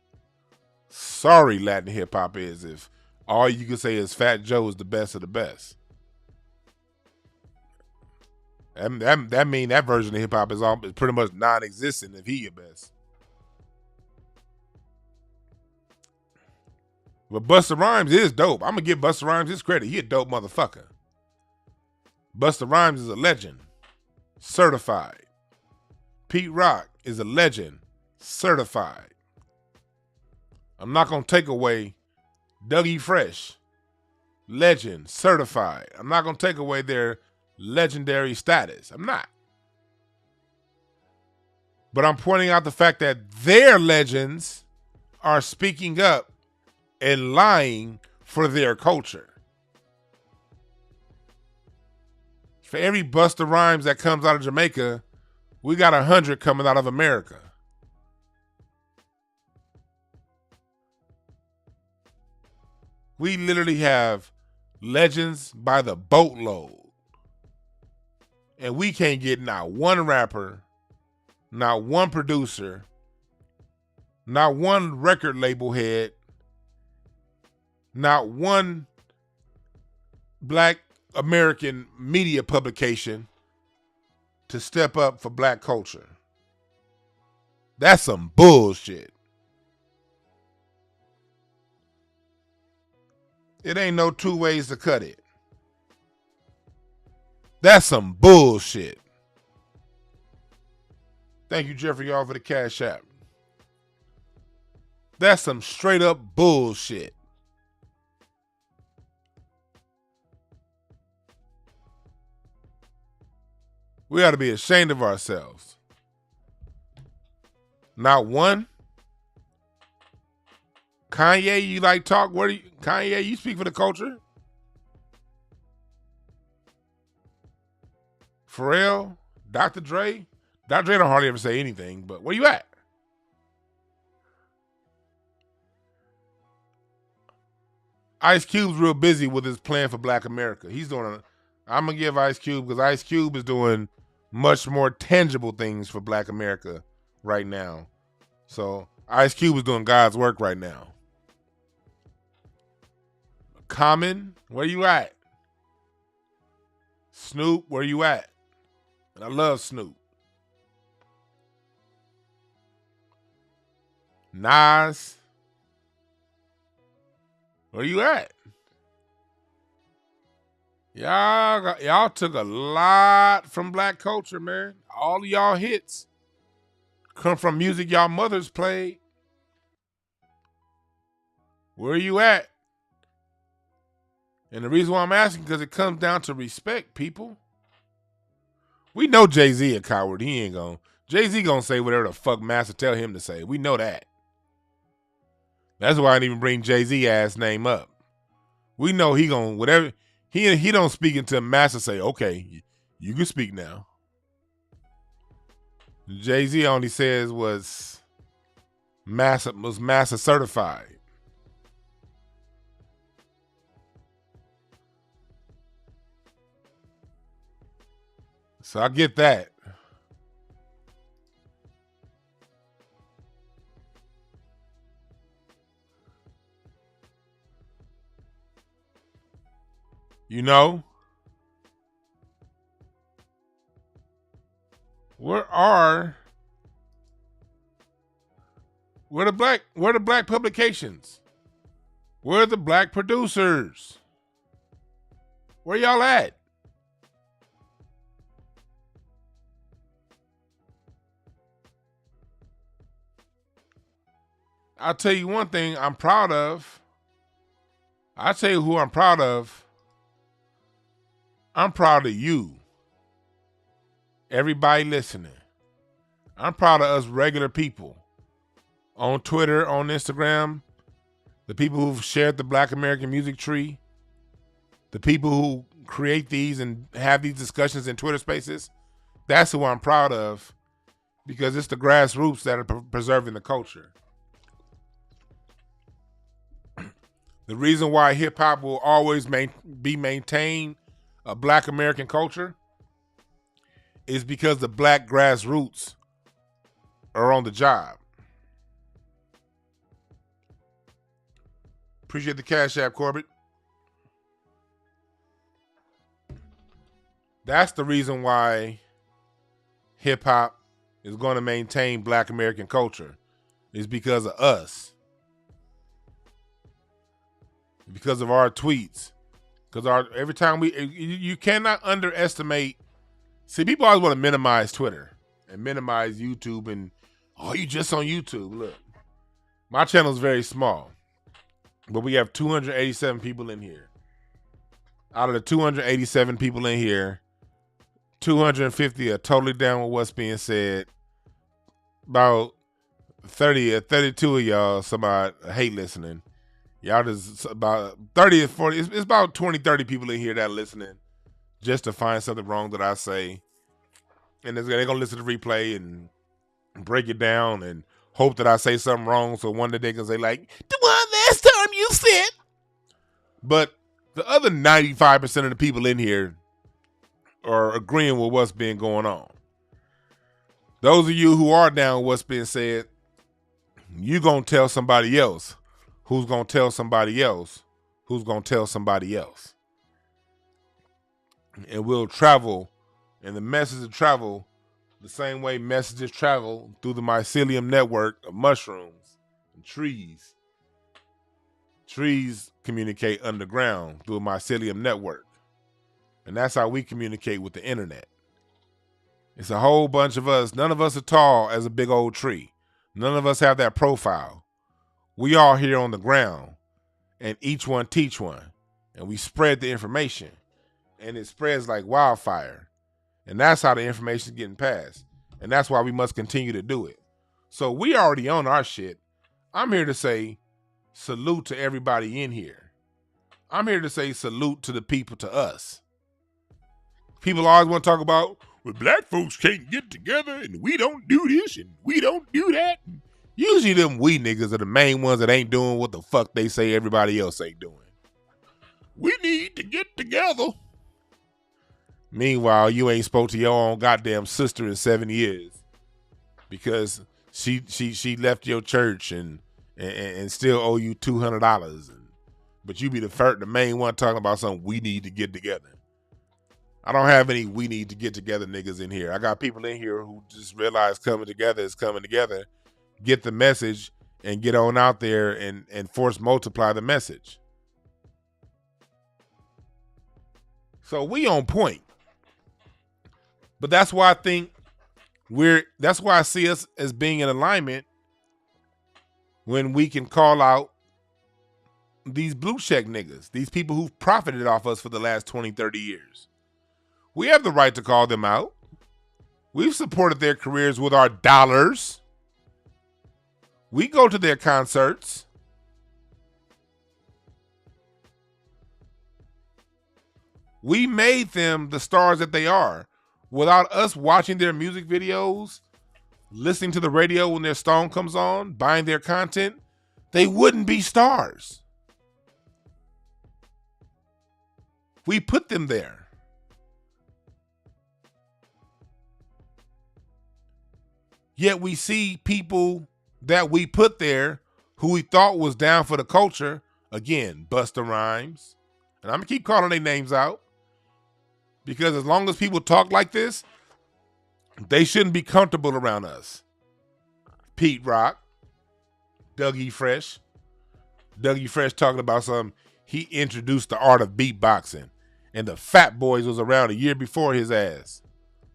sorry Latin hip hop is if all you can say is Fat Joe is the best of the best. That mean that version of hip hop is pretty much non-existent if he your best. But Busta Rhymes is dope. I'm gonna give Busta Rhymes his credit. He a dope motherfucker. Busta Rhymes is a legend, certified. Pete Rock is a legend, certified. I'm not gonna take away Dougie Fresh, legend, certified. I'm not gonna take away their legendary status. I'm not. But I'm pointing out the fact that their legends are speaking up and lying for their culture. For every Busta Rhymes that comes out of Jamaica, we got 100 coming out of America. We literally have legends by the boatload. And we can't get not one rapper, not one producer, not one record label head, not one Black American media publication to step up for Black culture. That's some bullshit. It ain't no two ways to cut it. That's some bullshit. Thank you, Jeffrey, y'all, for the Cash App. That's some straight up bullshit. We ought to be ashamed of ourselves. Not one. Kanye, you like talk? Kanye, you speak for the culture? Pharrell, Dr. Dre. Dr. Dre don't hardly ever say anything, but where you at? Ice Cube's real busy with his plan for Black America. I'm going to give Ice Cube, because Ice Cube is doing much more tangible things for Black America right now. So Ice Cube is doing God's work right now. Common, where you at? Snoop, where you at? And I love Snoop. Nas, where you at? Y'all took a lot from Black culture, man. All of y'all hits come from music y'all mothers played. Where you at? And the reason why I'm asking, because it comes down to respect, people. We know Jay-Z a coward. He ain't gonna. Jay-Z gonna say whatever the fuck Master tell him to say. We know that. That's why I didn't even bring Jay-Z ass name up. We know he gonna, whatever, he don't speak until Master say, okay, you can speak now. Jay-Z only says was Master certified. So I get that. You know? Where the black publications? Where are the Black producers? Where y'all at? I'll tell you one thing I'm proud of. I'll tell you who I'm proud of. I'm proud of you. Everybody listening. I'm proud of us regular people. On Twitter, on Instagram. The people who've shared the Black American music tree. The people who create these and have these discussions in Twitter spaces. That's who I'm proud of. Because it's the grassroots that are preserving the culture. The reason why hip hop will always be maintained a Black American culture is because the Black grassroots are on the job. Appreciate the Cash App, Corbett. That's the reason why hip hop is going to maintain Black American culture. Is because of us. Because of our tweets. Because every time you cannot underestimate. See, people always want to minimize Twitter and minimize YouTube and, oh, you just on YouTube. Look, my channel is very small, but we have 287 people in here. Out of the 287 people in here, 250 are totally down with what's being said. About 30 or 32 of y'all, somebody hate listening. Y'all just about 30 or 40. It's about 20, 30 people in here that are listening just to find something wrong that I say. And they're going to listen to the replay and break it down and hope that I say something wrong so one day they can say, like, the one last time you said. But the other 95% of the people in here are agreeing with what's been going on. Those of you who are down with what's being said, you're going to tell somebody else who's going to tell somebody else who's going to tell somebody else. And we'll travel, and the message will travel the same way messages travel through the mycelium network of mushrooms and trees. Trees communicate underground through a mycelium network. And that's how we communicate with the internet. It's a whole bunch of us. None of us are tall as a big old tree. None of us have that profile. We all here on the ground, and each one teach one. And we spread the information. And it spreads like wildfire. And that's how the information is getting passed. And that's why we must continue to do it. So we already own our shit. I'm here to say salute to everybody in here. I'm here to say salute to the people, to us. People always want to talk about, well, black folks can't get together and we don't do this and we don't do that. Usually them we niggas are the main ones that ain't doing what the fuck they say everybody else ain't doing. We need to get together. Meanwhile, you ain't spoke to your own goddamn sister in 7 years because she left your church and still owe you $200. But you be the main one talking about something we need to get together. I don't have any we need to get together niggas in here. I got people in here who just realize coming together is coming together, get the message, and get on out there and force multiply the message. So we on point. But that's why I think that's why I see us as being in alignment when we can call out these blue check niggas, these people who've profited off us for the last 20, 30 years. We have the right to call them out. We've supported their careers with our dollars. We go to their concerts. We made them the stars that they are. Without us watching their music videos, listening to the radio when their song comes on, buying their content, they wouldn't be stars. We put them there. Yet we see people that we put there who we thought was down for the culture. Again, Busta Rhymes. And I'm going to keep calling their names out. Because as long as people talk like this, they shouldn't be comfortable around us. Pete Rock. Dougie Fresh. Dougie Fresh talking about something. He introduced the art of beatboxing. And the Fat Boys was around a year before his ass.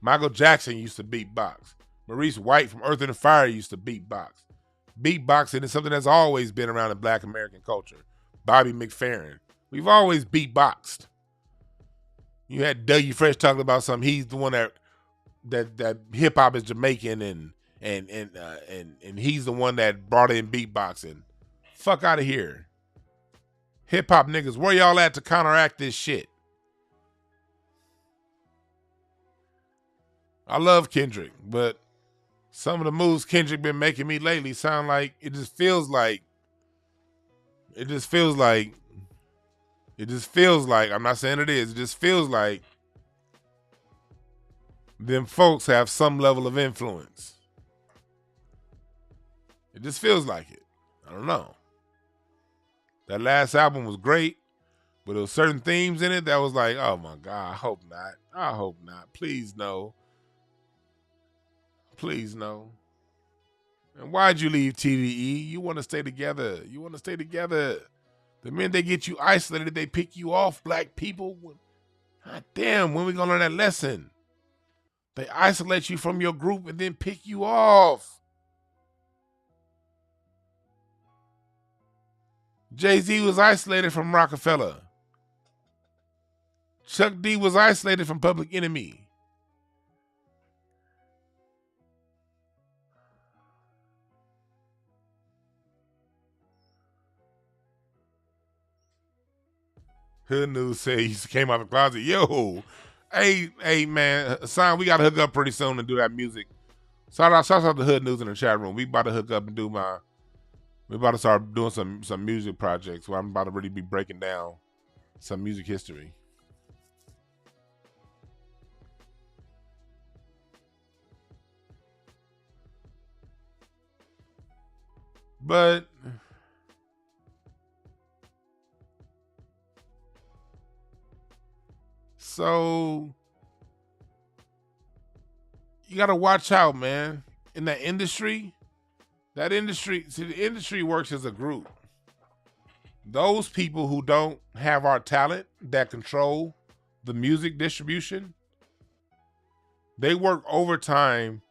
Michael Jackson used to beatbox. Maurice White from Earth and Fire used to beatbox. Beatboxing is something that's always been around in Black American culture. Bobby McFerrin. We've always beatboxed. You had Dougie Fresh talking about something. He's the one that hip hop is Jamaican and he's the one that brought in beatboxing. Fuck out of here. Hip hop niggas, where y'all at to counteract this shit? I love Kendrick, but some of the moves Kendrick been making me lately sound like it just feels like I'm not saying it is, it just feels like them folks have some level of influence. It just feels like it. I don't know. That last album was great, But there were certain themes in it that was like, oh my God, I hope not. I hope not. Please no. Please no. And why'd you leave TDE? You want to stay together. You want to stay together. The minute they get you isolated, they pick you off, black people. God damn, when we gonna learn that lesson? They isolate you from your group and then pick you off. Jay-Z was isolated from Rockefeller. Chuck D was isolated from Public Enemy. Hood News said he came out of the closet. Yo, hey man, son, we gotta hook up pretty soon and do that music. Shout out to Hood News in the chat room. We about to hook up and do we about to start doing some music projects where I'm about to really be breaking down some music history. But so you got to watch out, man. In that industry, see, the industry works as a group. Those people who don't have our talent that control the music distribution, they work overtime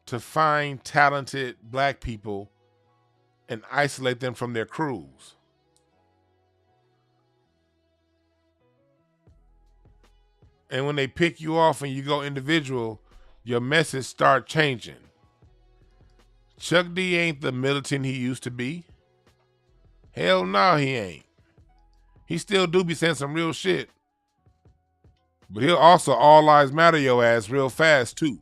to find talented black people and isolate them from their crews. And when they pick you off and you go individual, your message start changing. Chuck D ain't the militant he used to be. Hell no, he ain't. He still do be saying some real shit. But he'll also all lives matter your ass real fast too.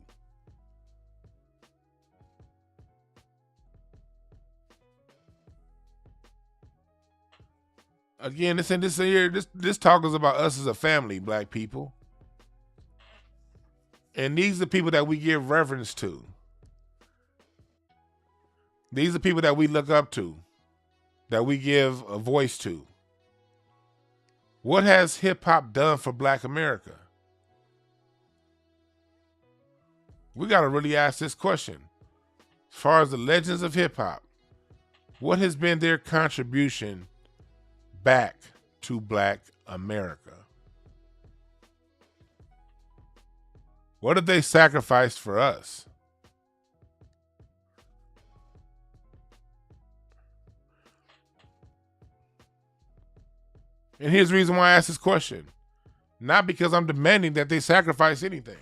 Again, this talk is about us as a family, black people. And these are people that we give reverence to. These are people that we look up to, that we give a voice to. What has hip hop done for black America? We got to really ask this question. As far as the legends of hip hop, what has been their contribution back to black America? What have they sacrificed for us? And here's the reason why I ask this question. Not because I'm demanding that they sacrifice anything.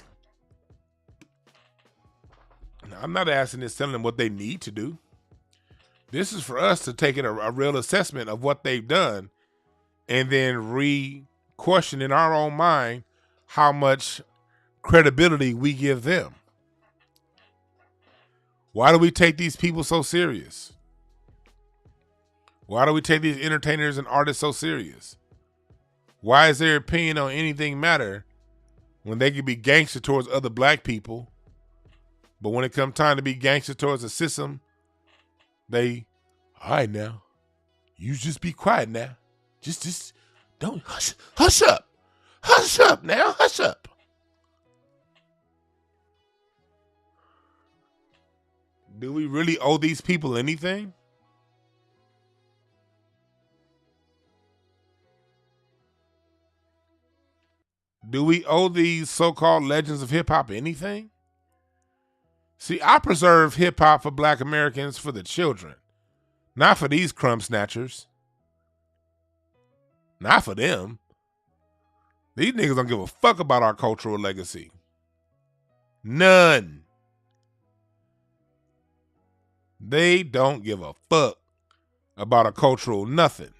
Now, I'm not asking this, telling them what they need to do. This is for us to take a real assessment of what they've done and then re-question in our own mind how much credibility we give them. Why do we take these people so serious? Why do we take these entertainers and artists so serious? Why is their opinion on anything matter when they can be gangster towards other black people, but when it comes time to be gangster towards the system, they, all right now, you just be quiet now. Just don't, hush up. Hush up now, hush up. Do we really owe these people anything? Do we owe these so-called legends of hip-hop anything? See, I preserve hip-hop for black Americans, for the children. Not for these crumb snatchers. Not for them. These niggas don't give a fuck about our cultural legacy. None. They don't give a fuck about a cultural nothing.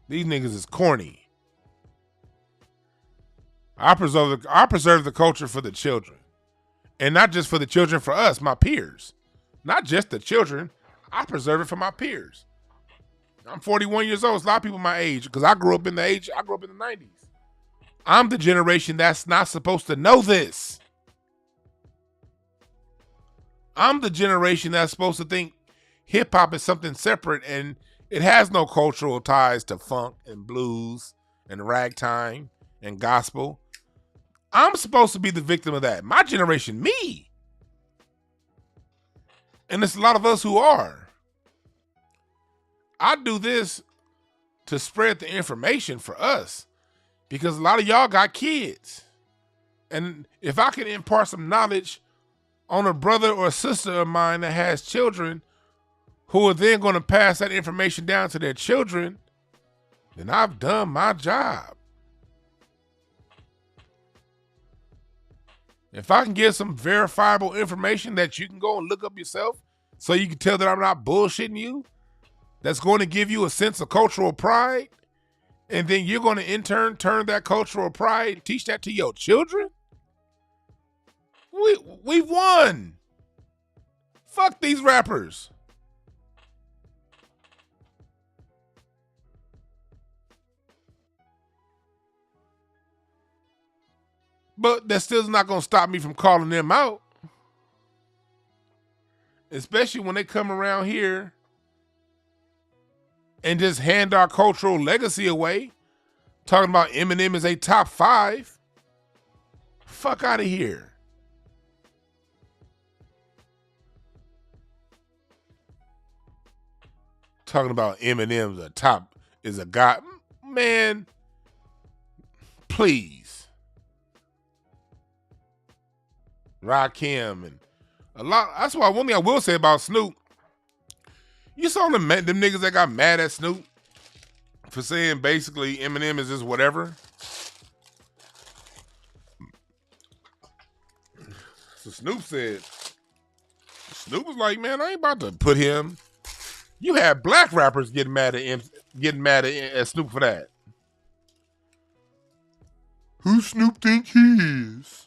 These niggas is corny. I preserve the culture for the children. And not just for the children, for us, my peers. Not just the children. I preserve it for my peers. I'm 41 years old. It's a lot of people my age, because I grew up in the 90s. I'm the generation that's not supposed to know this. I'm the generation that's supposed to think hip hop is something separate and it has no cultural ties to funk and blues and ragtime and gospel. I'm supposed to be the victim of that. My generation, me. And there's a lot of us who are. I do this to spread the information for us because a lot of y'all got kids. And if I can impart some knowledge on a brother or a sister of mine that has children who are then going to pass that information down to their children, then I've done my job. If I can give some verifiable information that you can go and look up yourself so you can tell that I'm not bullshitting you, that's going to give you a sense of cultural pride, and then you're going to in turn turn that cultural pride and teach that to your children, we've won. Fuck these rappers. But that still is not going to stop me from calling them out. Especially when they come around here and just hand our cultural legacy away. Talking about Eminem is a top 5. Fuck out of here. Talking about Eminem's a top, is a god. Man, please. Rakim and a lot. That's why one thing I will say about Snoop. You saw them niggas that got mad at Snoop for saying basically Eminem is just whatever. So Snoop was like, man, I ain't about to put him. You had black rappers getting mad at Snoop for that. Who Snoop think he is?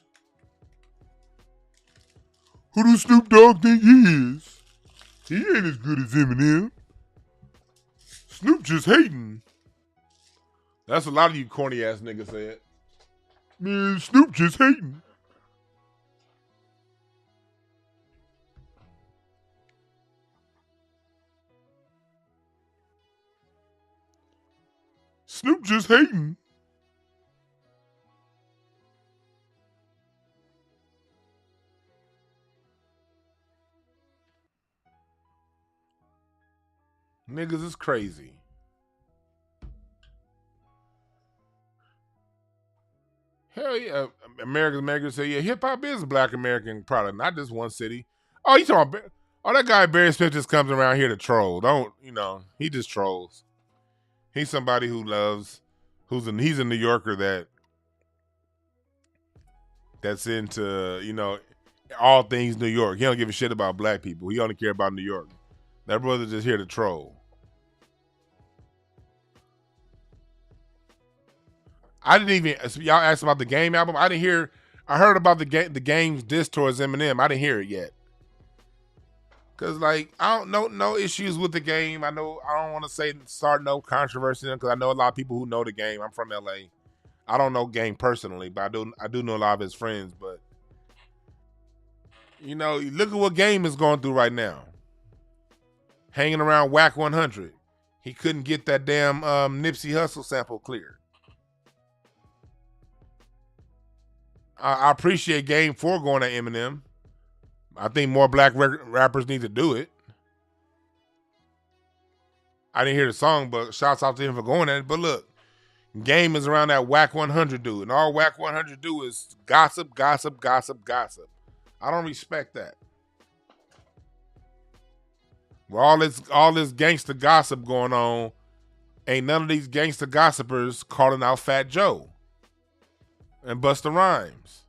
Who does Snoop Dogg think he is? He ain't as good as Eminem. Snoop just hating. That's a lot of you corny ass niggas said. Man, Snoop just hating. Snoop just hating. Niggas is crazy. Hell yeah. Americans say, yeah, hip-hop is a black American product, not just one city. Oh, you talking about, that guy Barry Smith just comes around here to troll. He just trolls. He's somebody who loves, he's a New Yorker that's into, all things New York. He don't give a shit about black people. He only care about New York. That brother just here to troll. I didn't even, y'all asked about the Game album. I heard about the Game's diss towards Eminem. I didn't hear it yet. Cause I don't know, no issues with the Game. I don't want to start no controversy because I know a lot of people who know the Game. I'm from LA. I don't know Game personally, but I do know a lot of his friends. But look at what Game is going through right now. Hanging around Whack 100. He couldn't get that damn Nipsey Hussle sample cleared. I appreciate Game 4 going at Eminem. I think more black rappers need to do it. I didn't hear the song, but shouts out to him for going at it. But look, Game is around that Whack 100 dude, and all Whack 100 do is gossip, gossip, gossip, gossip. I don't respect that. With all this gangster gossip going on, ain't none of these gangster gossipers calling out Fat Joe and Busta Rhymes.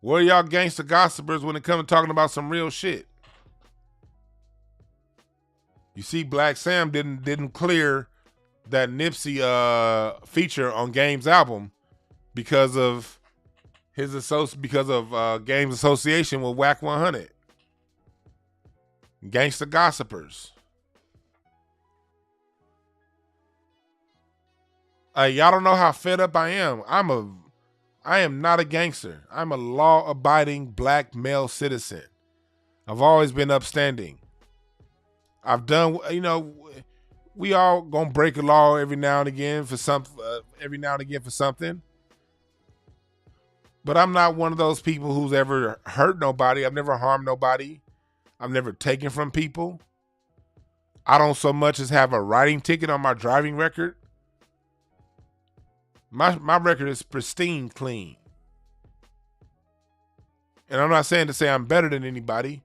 Where are y'all gangster gossipers when it comes to talking about some real shit? You see, Black Sam didn't clear that Nipsey feature on Game's album because of Game's association with Whack 100. Gangster gossipers. Y'all don't know how fed up I am. I am not a gangster. I'm a law-abiding black male citizen. I've always been upstanding. I've done, we all gonna break a law every now and again for something. But I'm not one of those people who's ever hurt nobody. I've never harmed nobody. I've never taken from people. I don't so much as have a writing ticket on my driving record. My record is pristine clean. And I'm not saying to say I'm better than anybody.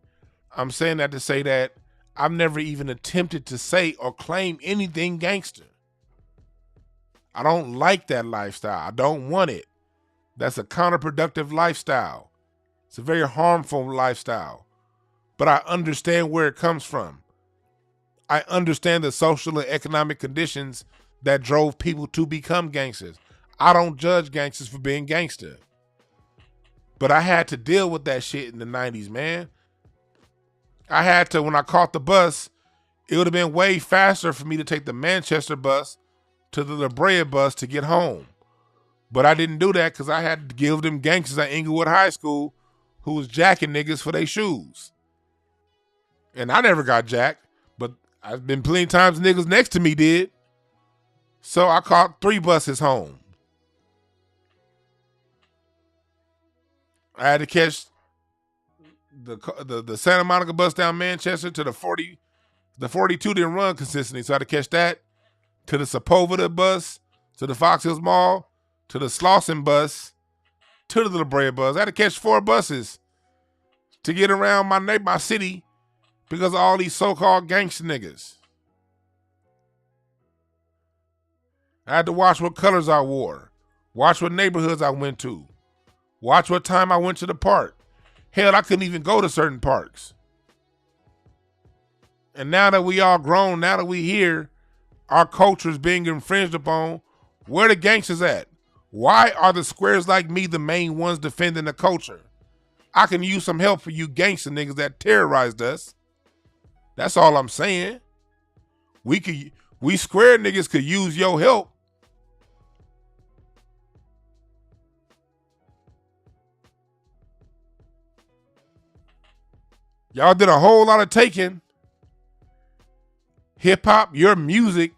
I'm saying that to say that I've never even attempted to say or claim anything gangster. I don't like that lifestyle. I don't want it. That's a counterproductive lifestyle. It's a very harmful lifestyle. But I understand where it comes from. I understand the social and economic conditions that drove people to become gangsters. I don't judge gangsters for being gangster. But I had to deal with that shit in the 90s, man. I had to, when I caught the bus, it would have been way faster for me to take the Manchester bus to the La Brea bus to get home. But I didn't do that because I had to give them gangsters at Inglewood High School who was jacking niggas for their shoes. And I never got jacked, but I've been plenty of times niggas next to me did. So I caught 3 buses home. I had to catch the Santa Monica bus down Manchester to the 40. The 42 didn't run consistently, so I had to catch that to the Sepulveda bus, to the Fox Hills Mall, to the Slauson bus, to the La Brea bus. I had to catch 4 buses to get around my city because of all these so-called gangster niggas. I had to watch what colors I wore, watch what neighborhoods I went to, watch what time I went to the park. Hell, I couldn't even go to certain parks. And now that we all grown, now that we here, our culture is being infringed upon. Where the gangsters at? Why are the squares like me the main ones defending the culture? I can use some help for you gangster niggas that terrorized us. That's all I'm saying. We square niggas could use your help. Y'all did a whole lot of taking. Hip hop, your music,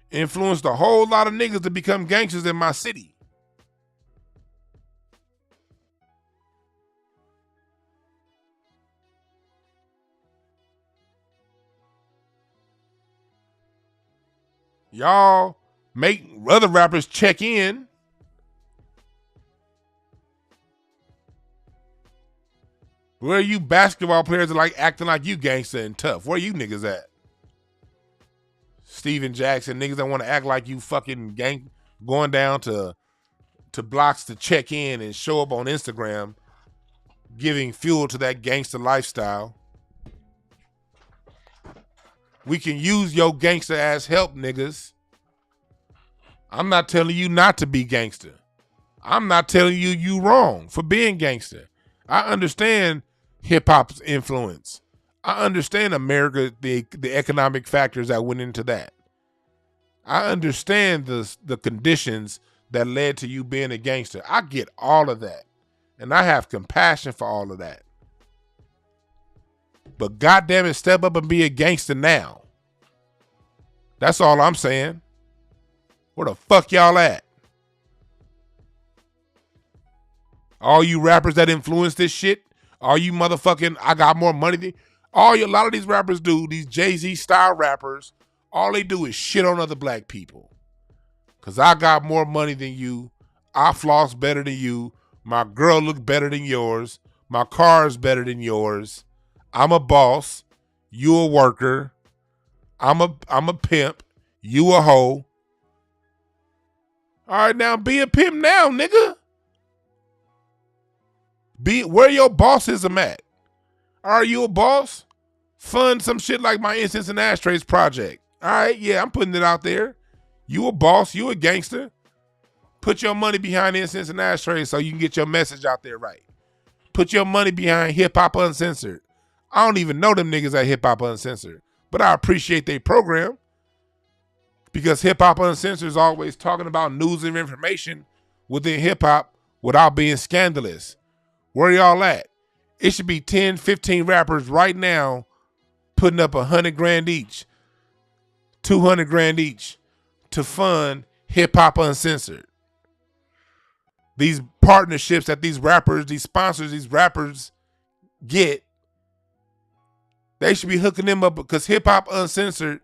influenced a whole lot of niggas to become gangsters in my city. Y'all make other rappers check in. Where are you basketball players that like acting like you gangster and tough? Where you niggas at? Steven Jackson, niggas that want to act like you fucking gang, going down to blocks to check in and show up on Instagram, giving fuel to that gangster lifestyle. We can use your gangster ass help, niggas. I'm not telling you not to be gangster. I'm not telling you you wrong for being gangster. I understand hip hop's influence. I understand America, the economic factors that went into that. I understand the conditions that led to you being a gangster. I get all of that. And I have compassion for all of that. But goddamn it, step up and be a gangster now. That's all I'm saying. Where the fuck y'all at? All you rappers that influence this shit, all you motherfucking, I got more money than, a lot of these rappers do, these Jay-Z style rappers, all they do is shit on other black people. Cause I got more money than you, I floss better than you, my girl look better than yours, my car is better than yours, I'm a boss, you a worker, I'm a pimp, you a hoe. All right, now be a pimp now, nigga. Be where your bossism at. Are you a boss? Fund some shit like my Incense and Ashtrays project. All right, yeah, I'm putting it out there. You a boss, you a gangster. Put your money behind Incense and Ashtrays so you can get your message out there right. Put your money behind Hip Hop Uncensored. I don't even know them niggas at Hip Hop Uncensored, but I appreciate their program because Hip Hop Uncensored is always talking about news and information within hip hop without being scandalous. Where y'all at? It should be 10, 15 rappers right now putting up $100,000 each, $200,000 each to fund hip hop uncensored. These partnerships that these rappers, these sponsors, these rappers get, they should be hooking them up because hip hop uncensored,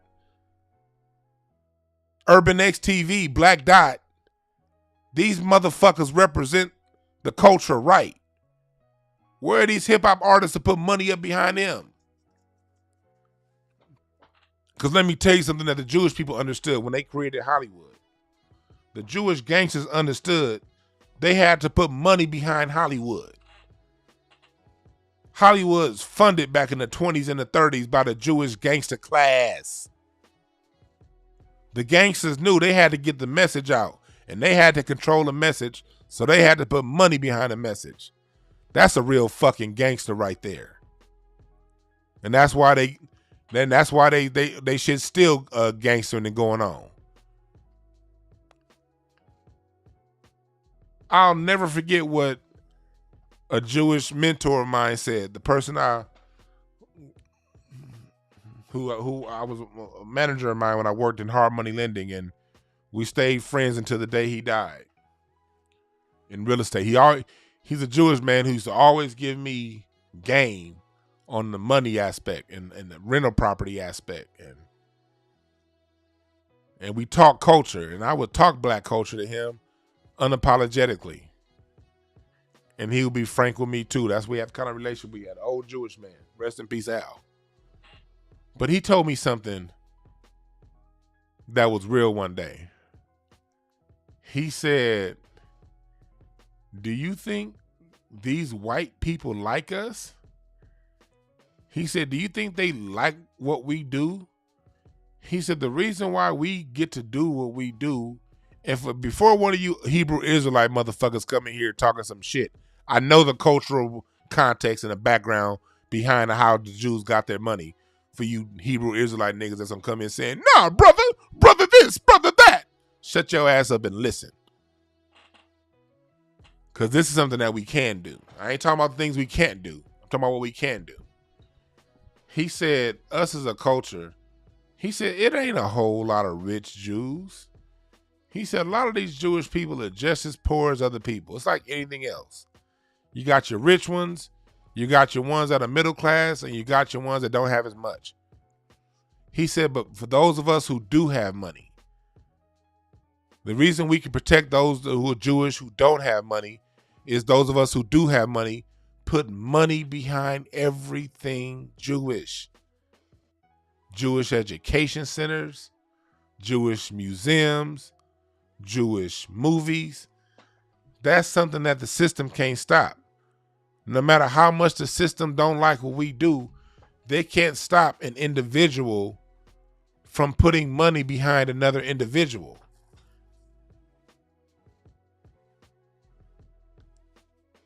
Urban X TV, Black Dot, these motherfuckers represent the culture right. Where are these hip hop artists to put money up behind them? Because let me tell you something that the Jewish people understood when they created Hollywood. The Jewish gangsters understood they had to put money behind Hollywood. Hollywood was funded back in the 20s and the 30s by the Jewish gangster class. The gangsters knew they had to get the message out, and they had to control the message, so they had to put money behind the message. That's a real fucking gangster right there. And that's why they shit still gangstering and going on. I'll never forget what a Jewish mentor of mine said. The person who I was a manager of mine when I worked in hard money lending, and we stayed friends until the day he died in real estate. He's a Jewish man who used to always give me game on the money aspect and the rental property aspect. And we talk culture, and I would talk black culture to him unapologetically. And he would be frank with me too. That's we have the kind of relationship we had. An old Jewish man. Rest in peace, Al. But he told me something that was real one day. He said, "Do you think these white people like us?" He said, "Do you think they like what we do?" He said, "The reason why we get to do what we do, before one of you Hebrew Israelite motherfuckers come in here talking some shit, I know the cultural context and the background behind how the Jews got their money. For you Hebrew Israelite niggas that's gonna come in saying, nah, brother this, brother that. Shut your ass up and listen. Because this is something that we can do. I ain't talking about the things we can't do. I'm talking about what we can do." He said, us as a culture, he said, it ain't a whole lot of rich Jews. He said, a lot of these Jewish people are just as poor as other people. It's like anything else. You got your rich ones, you got your ones that are middle class, and you got your ones that don't have as much. He said, but for those of us who do have money, the reason we can protect those who are Jewish who don't have money is those of us who do have money put money behind everything Jewish. Jewish education centers, Jewish museums, Jewish movies. That's something that the system can't stop. No matter how much the system don't like what we do, they can't stop an individual from putting money behind another individual.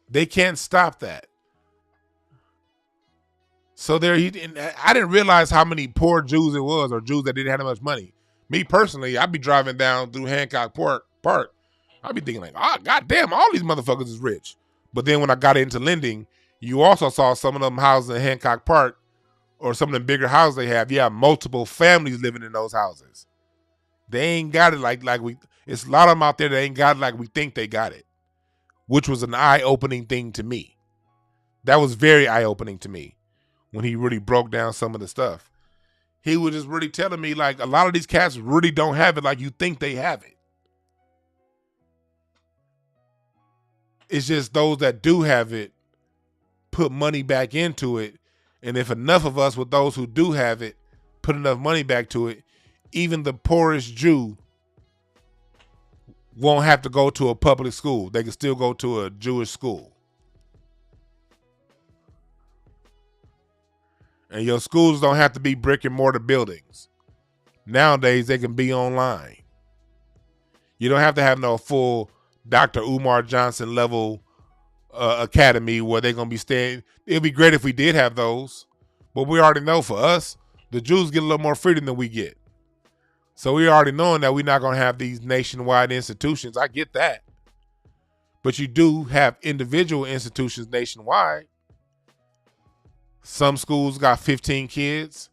They can't stop that. So I didn't realize how many poor Jews it was, or Jews that didn't have that much money. Me personally, I'd be driving down through Hancock Park. I'd be thinking like, goddamn, all these motherfuckers is rich. But then when I got into lending, you also saw some of them houses in Hancock Park, or some of them bigger houses they have. You have multiple families living in those houses. They ain't got it like we. It's a lot of them out there that ain't got it like we think they got it, which was an eye-opening thing to me. That was very eye-opening to me when he really broke down some of the stuff. He was just really telling me like a lot of these cats really don't have it like you think they have it. It's just those that do have it put money back into it. And if enough of us with those who do have it put enough money back to it, even the poorest Jew won't have to go to a public school. They can still go to a Jewish school. And your schools don't have to be brick and mortar buildings. Nowadays, they can be online. You don't have to have no full Dr. Umar Johnson level academy where they're going to be staying. It'd be great if we did have those. But we already know for us, the Jews get a little more freedom than we get. So we already knowing that we're not going to have these nationwide institutions. I get that. But you do have individual institutions nationwide. Some schools got 15 kids.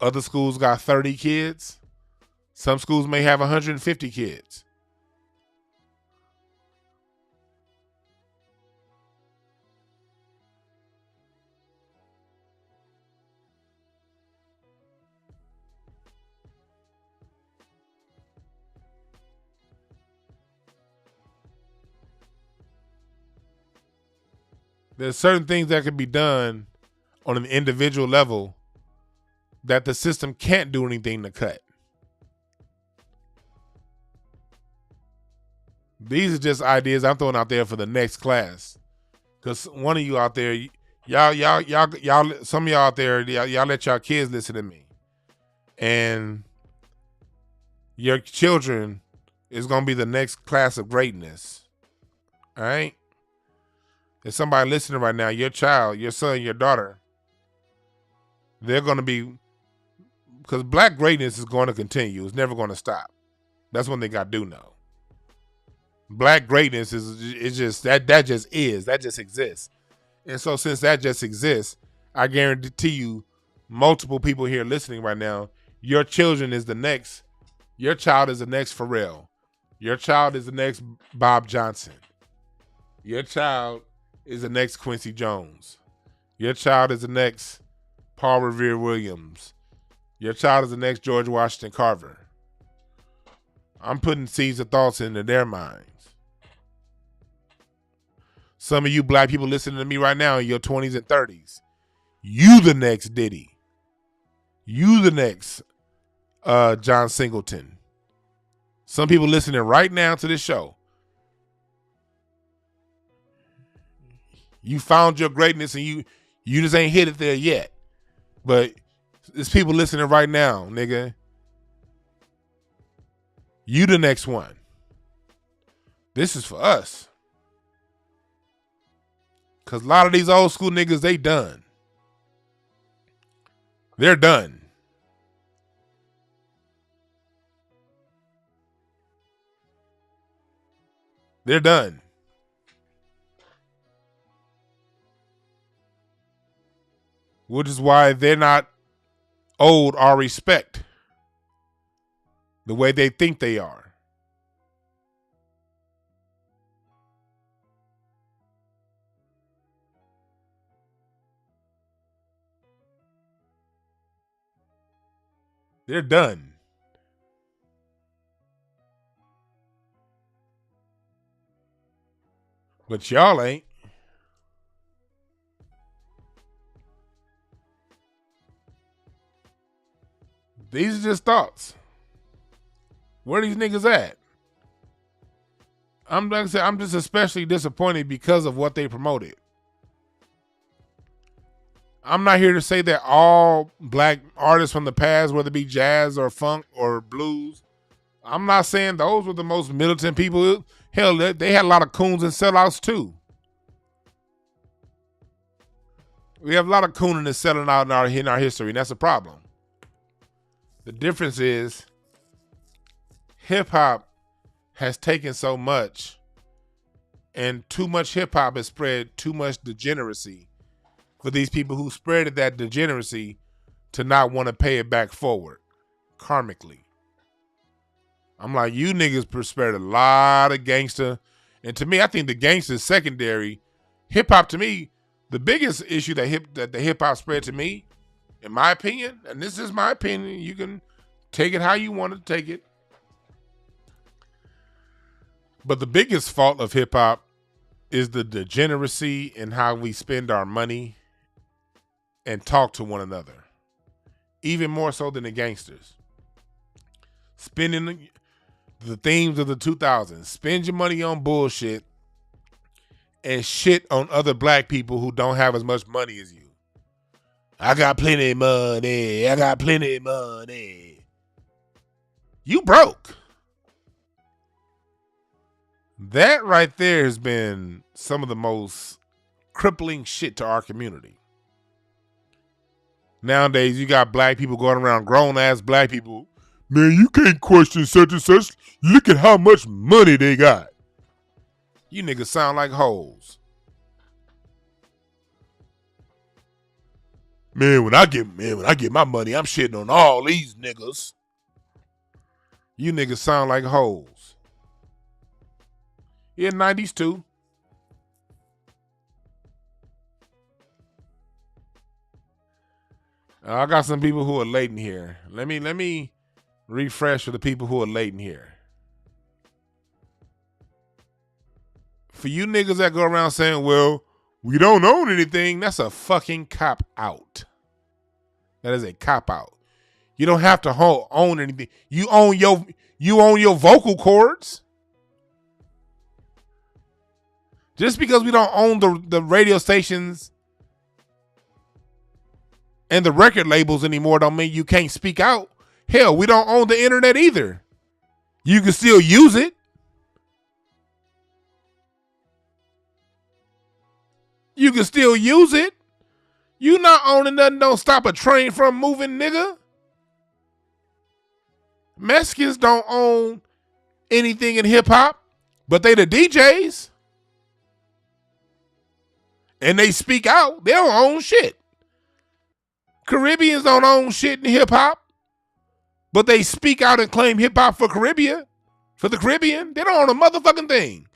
Other schools got 30 kids. Some schools may have 150 kids. There's certain things that can be done on an individual level that the system can't do anything to cut. These are just ideas I'm throwing out there for the next class. Because one of you out there, y'all, some of y'all out there, y'all let y'all kids listen to me. And your children is going to be the next class of greatness. All right? There's somebody listening right now, your child, your son, your daughter, they're going to be, because black greatness is going to continue. It's never going to stop. That's one thing I do know. Black greatness is just, that just is, that just exists. And so since that just exists, I guarantee you multiple people here listening right now, your children is the next, your child is the next Pharrell. Your child is the next Bob Johnson. Your child is the next Quincy Jones. Your child is the next Paul Revere Williams. Your child is the next George Washington Carver. I'm putting seeds of thoughts into their minds. Some of you black people listening to me right now in your 20s and 30s, you the next Diddy. You the next John Singleton. Some people listening right now to this show, you found your greatness and you just ain't hit it there yet. But there's people listening right now, nigga. You the next one. This is for us. Because a lot of these old school niggas, they done. They're done. They're done. Which is why they're not owed our respect the way they think they are. They're done. But y'all ain't. These are just thoughts. Where are these niggas at? I'm just especially disappointed because of what they promoted. I'm not here to say that all black artists from the past, whether it be jazz or funk or blues, I'm not saying those were the most militant people. Hell, they had a lot of coons and sellouts too. We have a lot of cooning and selling out in our history, and that's a problem. The difference is hip-hop has taken so much, and too much hip-hop has spread too much degeneracy for these people who spread that degeneracy to not want to pay it back forward, karmically. I'm like, you niggas spread a lot of gangster, and to me, I think the gangster is secondary. Hip-hop, to me, the biggest issue that the hip-hop spread to me, in my opinion, and this is my opinion, you can take it how you want to take it. But the biggest fault of hip-hop is the degeneracy in how we spend our money and talk to one another. Even more so than the gangsters. Spending the themes of the 2000s. Spend your money on bullshit and shit on other black people who don't have as much money as you. I got plenty of money. I got plenty of money. You broke. That right there has been some of the most crippling shit to our community. Nowadays, you got black people going around, grown-ass black people. Man, you can't question such and such. Look at how much money they got. You niggas sound like hoes. Man, when I get my money, I'm shitting on all these niggas. You niggas sound like hoes. Yeah, 90s too. I got some people who are late in here. Let me refresh for the people who are late in here. For you niggas that go around saying, well, we don't own anything, that's a fucking cop out. That is a cop out. You don't have to own anything. You own your vocal cords. Just because we don't own the radio stations and the record labels anymore don't mean you can't speak out. Hell, we don't own the internet either. You can still use it. You can still use it. You not owning nothing don't stop a train from moving, nigga. Mexicans don't own anything in hip hop, but they the DJs. And they speak out. They don't own shit. Caribbeans don't own shit in hip hop, but they speak out and claim hip hop for Caribbean. For the Caribbean, they don't own a motherfucking thing.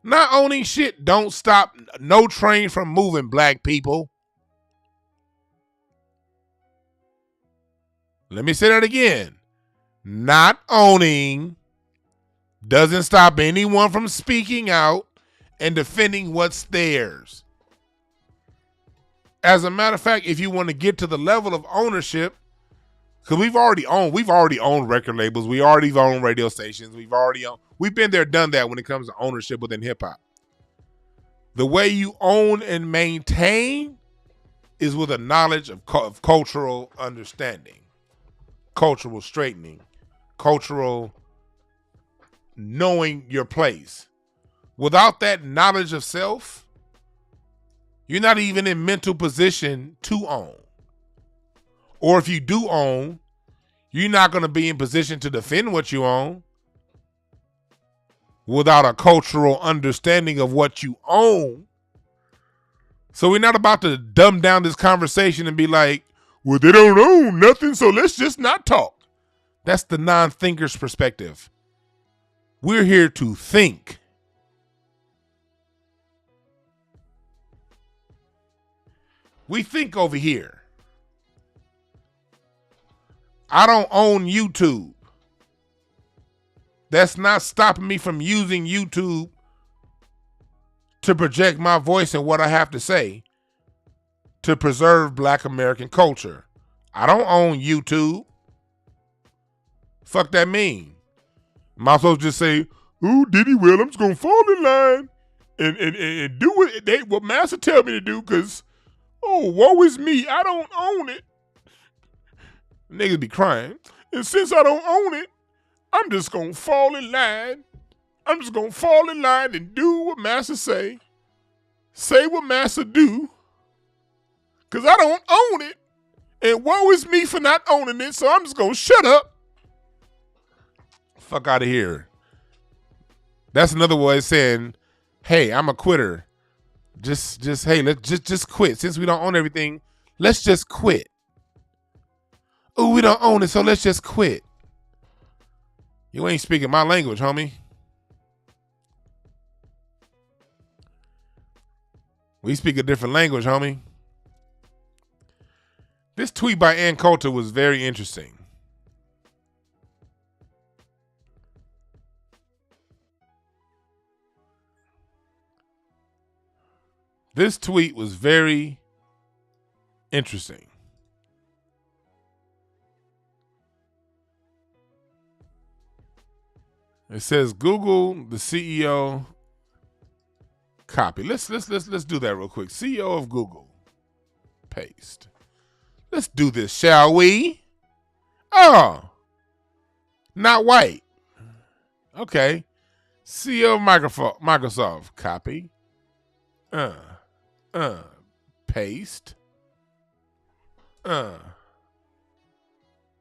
Not owning shit don't stop no train from moving, black people. Let me say that again. Not owning doesn't stop anyone from speaking out and defending what's theirs. As a matter of fact, if you want to get to the level of ownership, because we've already owned record labels, we already own radio stations, we've been there, done that when it comes to ownership within hip hop. The way you own and maintain is with a knowledge of cultural understanding, cultural straightening, cultural knowing your place. Without that knowledge of self, you're not even in mental position to own. Or if you do own, you're not going to be in position to defend what you own without a cultural understanding of what you own. So we're not about to dumb down this conversation and be like, well, they don't own nothing, so let's just not talk. That's the non-thinker's perspective. We're here to think. We think over here. I don't own YouTube. That's not stopping me from using YouTube to project my voice and what I have to say to preserve Black American culture. I don't own YouTube. Fuck that mean? Am I supposed to just say, "Ooh, Diddy, well, I'm just gonna fall in line and do what Master tell me to do, because woe is me, I don't own it." Niggas be crying. And since I don't own it, I'm just gonna fall in line. I'm just gonna fall in line and do what Master say what Master do, because I don't own it. And woe is me for not owning it, so I'm just gonna shut up. Fuck out of here. That's another way of saying, hey, I'm a quitter. Hey, let's just quit. Since we don't own everything, let's just quit. Oh, we don't own it, so let's just quit. You ain't speaking my language, homie. We speak a different language, homie. This tweet by Ann Coulter was very interesting. This tweet was very interesting. It says Google, the CEO, copy. Let's do that real quick. CEO of Google, paste. Let's do this, shall we? Oh, not white. Okay. CEO of Microsoft, copy. Paste.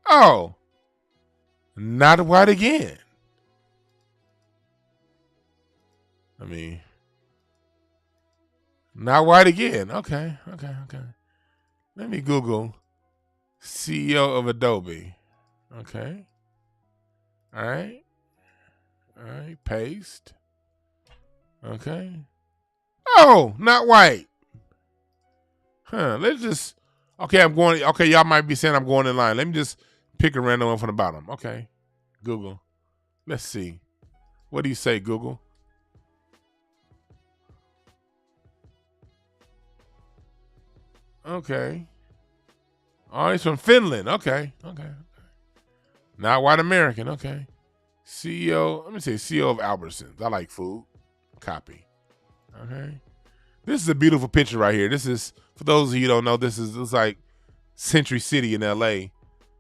Oh, not white again. I mean, not white again. Okay. Let me Google CEO of Adobe. Okay. All right. All right. Paste. Okay. Oh, not white. Huh. Let's just. Okay, I'm going. Okay, y'all might be saying I'm going in line. Let me just pick a random one from the bottom. Okay. Google. Let's see. What do you say, Google? Okay. Oh, he's from Finland. Okay. Okay. Not white American. Okay. CEO. Let me say CEO of Albertsons. I like food. Copy. Okay. This is a beautiful picture right here. This is, for those of you who don't know, this is like Century City in LA.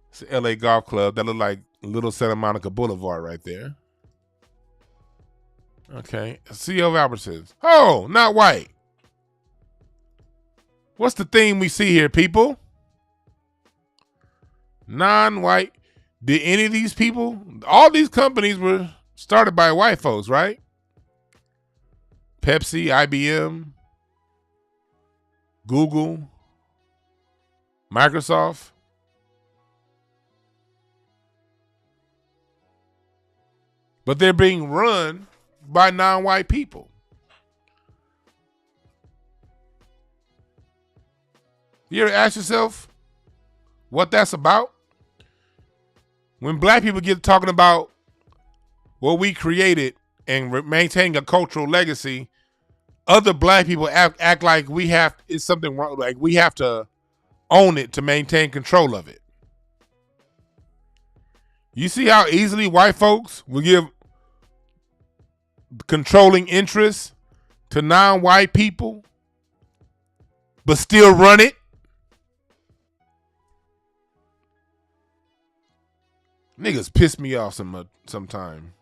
It's an LA golf club that look like Little Santa Monica Boulevard right there. Okay. CEO of Albertsons. Oh, not white. What's the theme we see here, people? Non-white. Did any of these people, all these companies were started by white folks, right? Pepsi, IBM, Google, Microsoft. But they're being run by non-white people. You ever ask yourself what that's about? When black people get talking about what we created and maintaining a cultural legacy, other black people act like it's something wrong, like we have to own it to maintain control of it. You see how easily white folks will give controlling interests to non-white people, but still run it? Niggas piss me off sometime.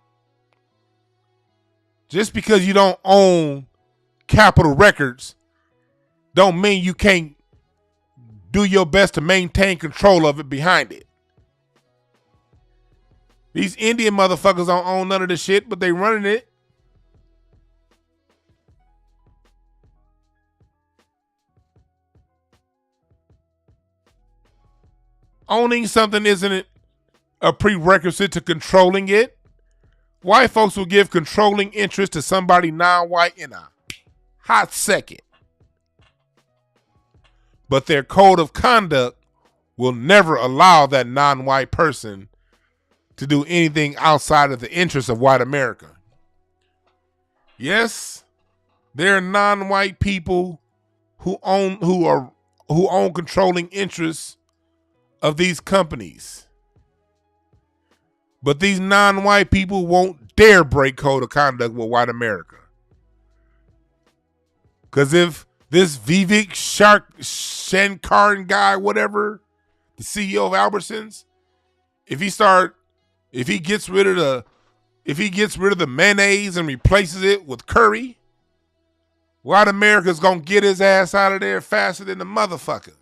Just because you don't own Capitol Records don't mean you can't do your best to maintain control of it behind it. These Indian motherfuckers don't own none of this shit, but they running it. Owning something isn't a prerequisite to controlling it. White folks will give controlling interest to somebody non-white in a hot second. But their code of conduct will never allow that non-white person to do anything outside of the interests of white America. Yes, there are non-white people who own controlling interests of these companies. But these non-white people won't dare break code of conduct with white America. Because if this Vivek Shankaran guy, whatever, the CEO of Albertsons, if he gets rid of the mayonnaise and replaces it with curry, white America's gonna get his ass out of there faster than the motherfucker.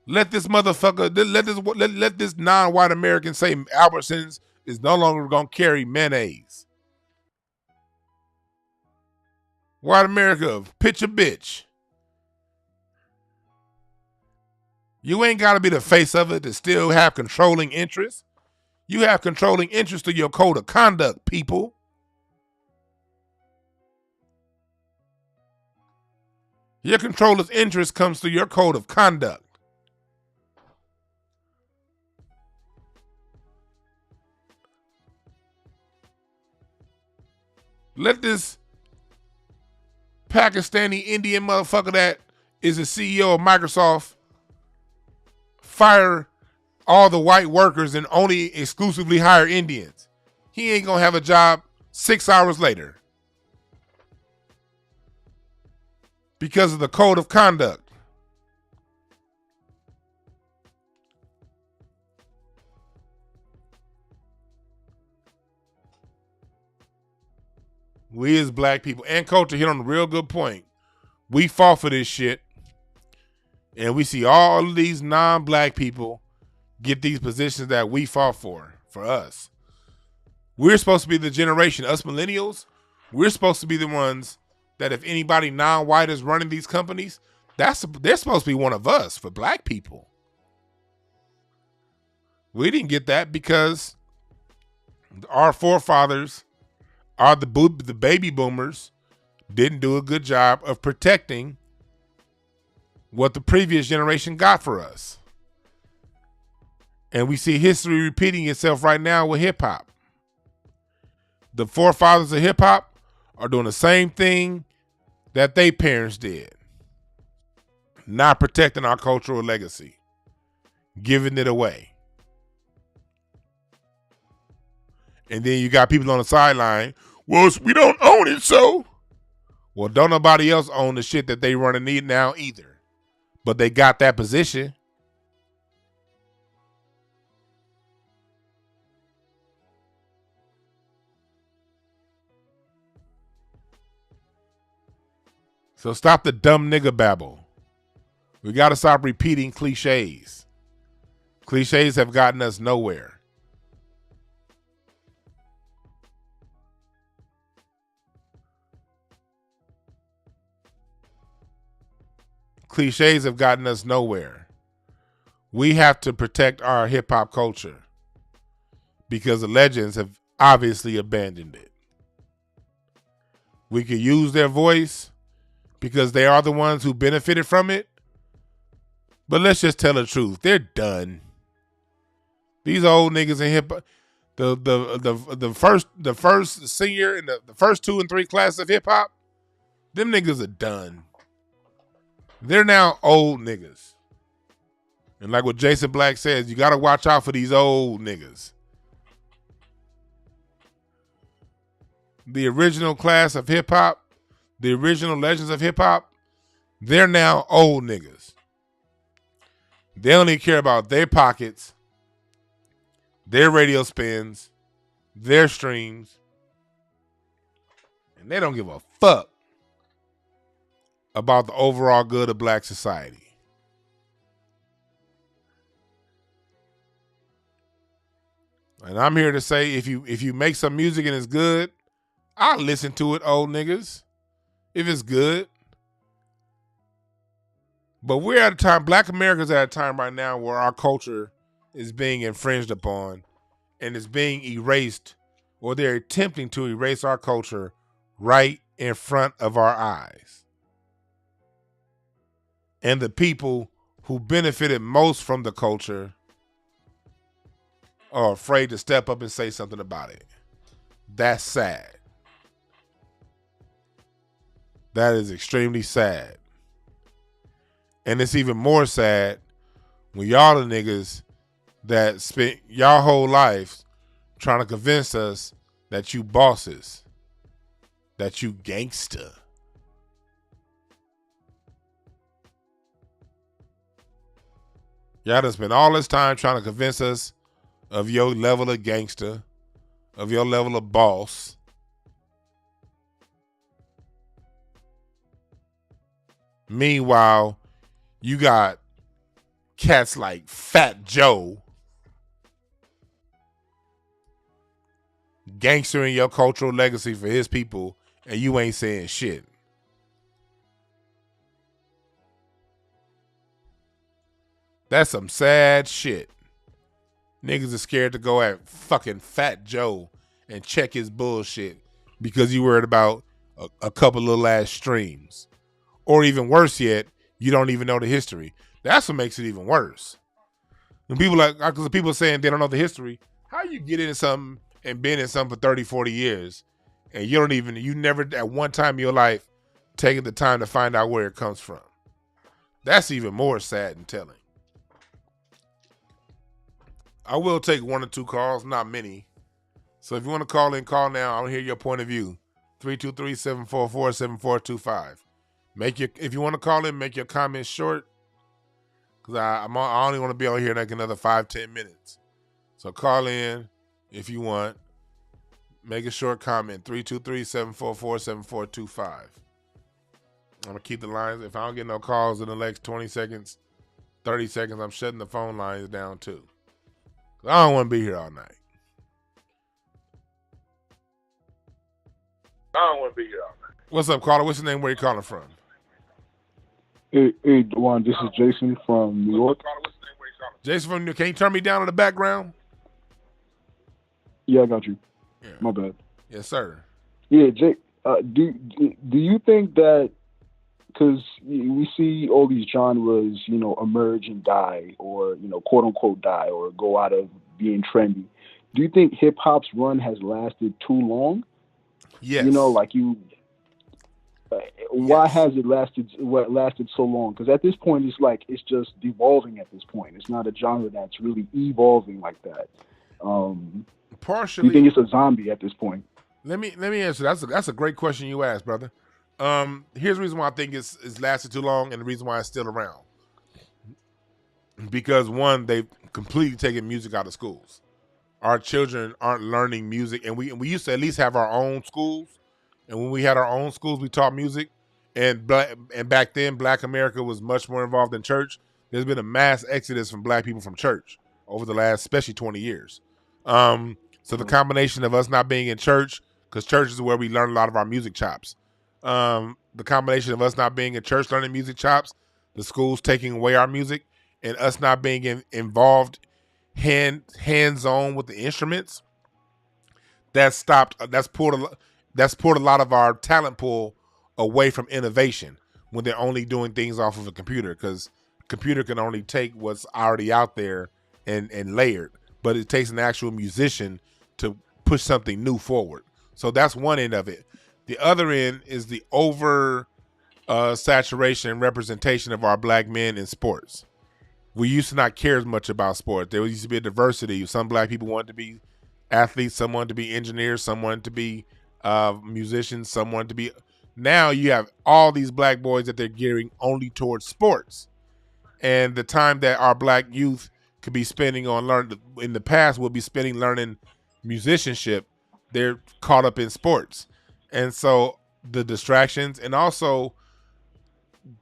Let this motherfucker, let this non-white American say Albertsons is no longer gonna carry mayonnaise. White America, pitch a bitch. You ain't gotta be the face of it to still have controlling interest. You have controlling interest to your code of conduct, people. Your controller's interest comes through your code of conduct. Let this Pakistani Indian motherfucker that is the CEO of Microsoft fire all the white workers and only exclusively hire Indians. He ain't gonna have a job 6 hours later because of the code of conduct. We as black people and culture hit on a real good point. We fought for this shit. And we see all of these non-black people get these positions that we fought for us. We're supposed to be the generation, us millennials, we're supposed to be the ones that if anybody non-white is running these companies, they're supposed to be one of us for black people. We didn't get that because our forefathers, the baby boomers, didn't do a good job of protecting what the previous generation got for us. And we see history repeating itself right now with hip hop. The forefathers of hip hop are doing the same thing that their parents did. Not protecting our cultural legacy, giving it away. And then you got people on the sideline, well, we don't own it, so. Well, don't nobody else own the shit that they running now either. But they got that position. So stop the dumb nigga babble. We got to stop repeating cliches. Cliches have gotten us nowhere. Cliches have gotten us nowhere. We have to protect our hip hop culture because the legends have obviously abandoned it. We could use their voice because they are the ones who benefited from it. But let's just tell the truth. They're done. These old niggas in hip hop, the first senior and the first 2 and 3 classes of hip hop, them niggas are done. They're now old niggas. And like what Jason Black says, you got to watch out for these old niggas. The original class of hip hop, the original legends of hip hop, they're now old niggas. They only care about their pockets, their radio spins, their streams, and they don't give a fuck about the overall good of black society. And I'm here to say, if you make some music and it's good, I'll listen to it, old niggas, if it's good. But we're at a time, black America's at a time right now where our culture is being infringed upon and is being erased, or they're attempting to erase our culture right in front of our eyes. And the people who benefited most from the culture are afraid to step up and say something about it. That's sad. That is extremely sad. And it's even more sad when y'all the niggas that spent y'all whole life trying to convince us that you bosses, that you gangster. Y'all done spent all this time trying to convince us of your level of gangster, of your level of boss. Meanwhile, you got cats like Fat Joe gangstering your cultural legacy for his people, and you ain't saying shit. That's some sad shit. Niggas are scared to go at fucking Fat Joe and check his bullshit because you worried about a couple little ass streams. Or even worse yet, you don't even know the history. That's what makes it even worse. When people because people are saying they don't know the history, how you get into something and been in something for 30, 40 years and you never at one time in your life taken the time to find out where it comes from. That's even more sad and telling. I will take 1 or 2 calls, not many. So if you want to call in, call now. I want to hear your point of view. 323-744-7425. If you want to call in, make your comments short. Because I only want to be on here like another 5-10 minutes. So call in if you want. Make a short comment. 323-744-7425. I'm going to keep the lines. If I don't get no calls in the next 20 seconds, 30 seconds, I'm shutting the phone lines down too. I don't want to be here all night. What's up, caller? What's your name? Where you calling from? Hey, Juan, this is Jason from New York. Jason from New York, can you turn me down in the background? Yeah, I got you. Yeah. My bad. Yes, sir. Yeah, Jake. Do you think that because we see all these genres, emerge and die, or quote unquote die, or go out of being trendy? Do you think hip hop's run has lasted too long? Yes. Why Yes. has it lasted so long? Because at this point, it's just devolving. At this point, it's not a genre that's really evolving like that. Do Partially. you think it's a zombie at this point? Let me answer. That's a great question you asked, brother. Here's the reason why I think it's lasted too long, and the reason why it's still around. Because one, they've completely taken music out of schools. Our children aren't learning music, and we used to at least have our own schools. And when we had our own schools, we taught music. And back then, Black America was much more involved in church. There's been a mass exodus from Black people from church over the last, especially 20 years. So the combination of us not being in church, because church is where we learn a lot of our music chops. The combination of us not being in church learning music chops, the schools taking away our music, and us not being involved hands-on with the instruments, that's pulled a lot of our talent pool away from innovation when they're only doing things off of a computer, because computer can only take what's already out there and layered, but it takes an actual musician to push something new forward. So that's one end of it. The other end is the over saturation and representation of our Black men in sports. We used to not care as much about sports. There used to be a diversity. Some Black people wanted to be athletes, some wanted to be engineers, some wanted to be musicians, some wanted to be. Now you have all these Black boys that they're gearing only towards sports. And the time that our Black youth could be spending on learning, in the past will be spending learning musicianship, they're caught up in sports. And so the distractions, and also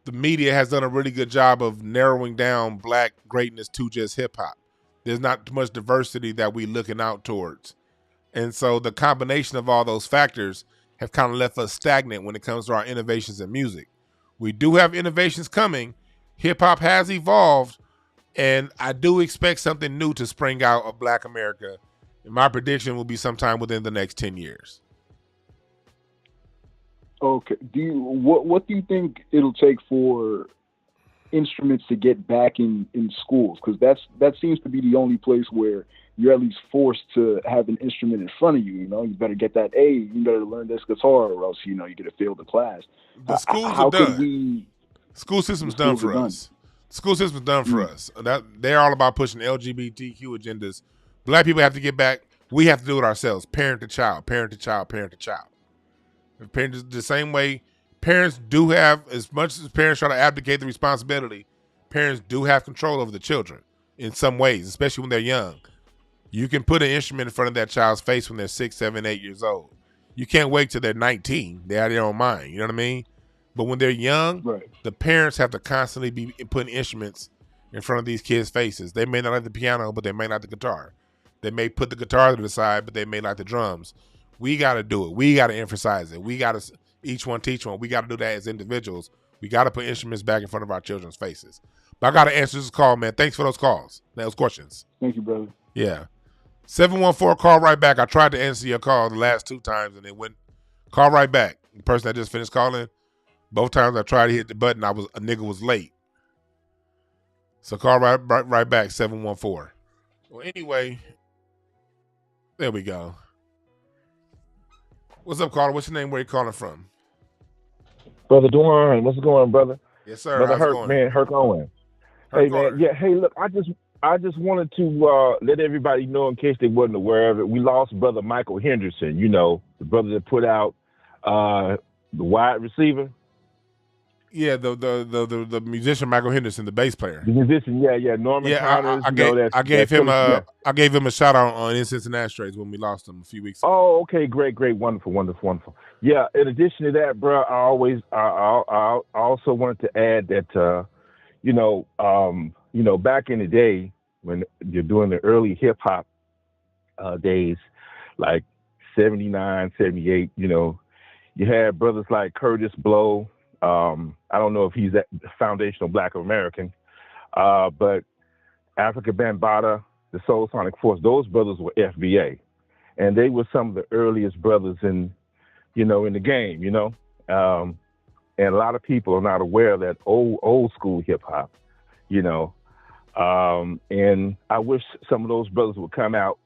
the media has done a really good job of narrowing down Black greatness to just hip hop. There's not too much diversity that we're looking out towards. And so the combination of all those factors have kind of left us stagnant when it comes to our innovations in music. We do have innovations coming. Hip hop has evolved, and I do expect something new to spring out of Black America. And my prediction will be sometime within the next 10 years. Okay. What do you think it'll take for instruments to get back in schools? Because that seems to be the only place where you're at least forced to have an instrument in front of you. You better get that A. You better learn this guitar, or else you get to fail the class. The schools How are done. could we? School system's done for us. School system's done for us. They're all about pushing LGBTQ agendas. Black people have to get back. We have to do it ourselves. Parent to child. Parent to child. Parent to child. Parents, the same way parents do have, as much as parents try to abdicate the responsibility, parents do have control over the children in some ways, especially when they're young. You can put an instrument in front of that child's face when they're 6, 7, 8 years old. You can't wait till they're 19. They have their own mind. You know what I mean? But when they're young, Right. the parents have to constantly be putting instruments in front of these kids' faces. They may not like the piano, but they may like the guitar. They may put the guitar to the side, but they may like the drums. We got to do it. We got to emphasize it. We got to each one teach one. We got to do that as individuals. We got to put instruments back in front of our children's faces. But I got to answer this call, man. Thanks for those calls, those questions. Thank you, brother. Yeah. 714, call right back. I tried to answer your call the last 2 times, and it went. Call right back. The person that just finished calling, both times I tried to hit the button, a nigga was late. So call right back, 714. Well, anyway, there we go. What's up, caller? What's your name? Where you calling from? Brother Dwan, what's going on, brother? Yes, sir. Brother How's it Herc, going? man, Herc Owen. Hey, man, yeah, hey, look, I just wanted to let everybody know, in case they wasn't aware of it, we lost Brother Michael Henderson, the brother that put out the wide receiver. Yeah, the musician Michael Henderson, the bass player. The musician, yeah, Norman Connors. I gave him a shout out on In Cincinnati Strays when we lost him a few weeks ago. Oh, okay, great, wonderful. Yeah, in addition to that, bro, I also wanted to add that back in the day when you're doing the early hip hop days, like 79, 78, you had brothers like Curtis Blow, I don't know if he's that foundational Black American, but Africa Bambaataa, the Soul Sonic Force, those brothers were FBA, and they were some of the earliest brothers in the game, and a lot of people are not aware of that old school hip hop, and I wish some of those brothers would come out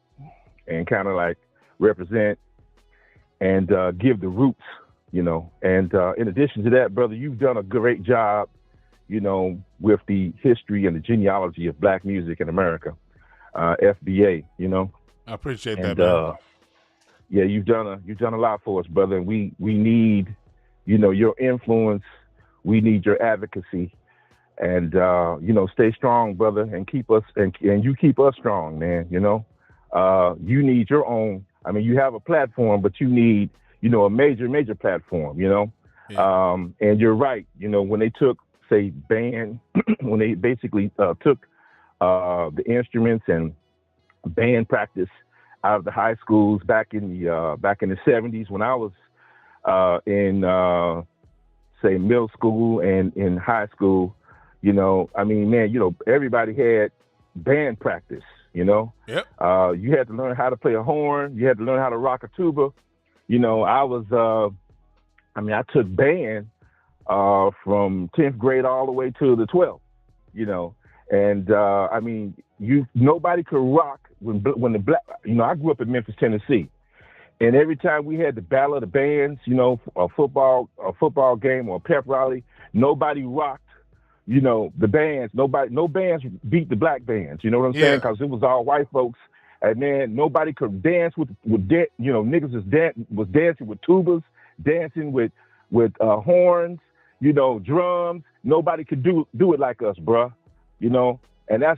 and kind of like represent and give the roots, and in addition to that, brother, you've done a great job, with the history and the genealogy of Black music in America, FBA, I appreciate that, man. Yeah, you've done a lot for us, brother, and we need, your influence. We need your advocacy, and stay strong, brother, and keep us and you keep us strong, man. You need your own. I mean, you have a platform, but you need, a major platform. Yeah. And you're right. When they took, say, band, when they basically took the instruments and band practice out of the high schools back in the 70s, when I was in say middle school and in high school, I mean, man, everybody had band practice. Yep. You had to learn how to play a horn. You had to learn how to rock a tuba. I took band from 10th grade all the way to the 12th, and nobody could rock when the Black, I grew up in Memphis, Tennessee, and every time we had the Battle of the Bands, a football game or a pep rally, nobody rocked, the bands. No bands beat the Black bands. You know what I'm saying? Because it was all white folks, and then nobody could dance with niggas was dancing with tubas, dancing with horns, drums. Nobody could do it like us, bruh. And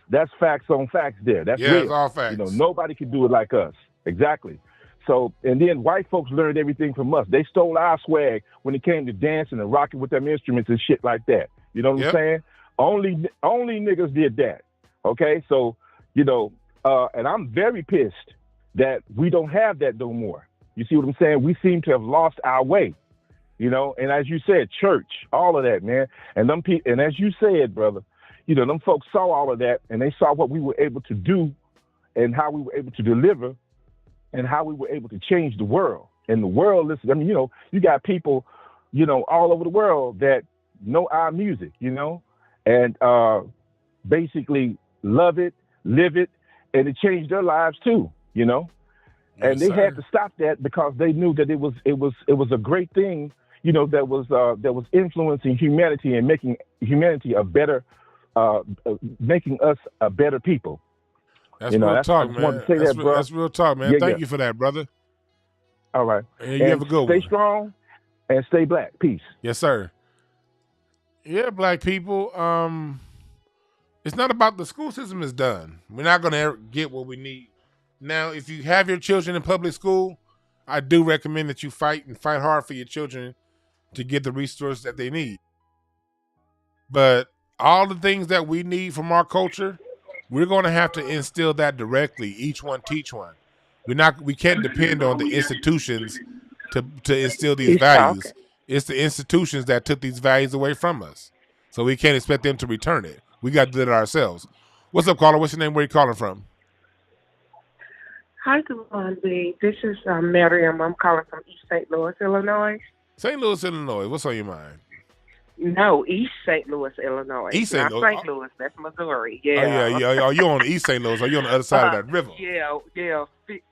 that's facts on facts there. That's real. It's all facts. Nobody could do it like us. Exactly. So, and then white folks learned everything from us. They stole our swag when it came to dancing and rocking with them instruments and shit like that. You know what I'm saying? Only niggas did that. Okay? So, and I'm very pissed that we don't have that no more. You see what I'm saying? We seem to have lost our way. And as you said, church, all of that, man. And as you said, brother, them folks saw all of that, and they saw what we were able to do and how we were able to deliver and how we were able to change the world. And the world, listen, I mean, you got people, all over the world that know our music, and basically love it, live it, and it changed their lives too, and they had to stop that because they knew that it was a great thing, that was influencing humanity and making humanity a better, making us a better people. That's real talk, man. That's real talk, man. Thank you for that, brother. All right. And you have a good one. Stay strong and stay Black. Peace. Yes, sir. Yeah, Black people. It's not about the school system is done. We're not going to get what we need. Now, if you have your children in public school, I do recommend that you fight hard for your children to get the resources that they need. But all the things that we need from our culture, we're going to have to instill that directly. Each one teach one. We can't depend on the institutions to instill these values. It's the institutions that took these values away from us. So we can't expect them to return it. We got to do it ourselves. What's up, caller? What's your name? Where you calling from? Hi, Devon B. This is Miriam. I'm calling from East St. Louis, Illinois. St. Louis, Illinois. What's on your mind? No, East St. Louis, Illinois. East St. Louis. St. Louis, that's Missouri. Yeah. Oh, yeah. Are you on the East St. Louis? Are you on the other side of that river? Yeah.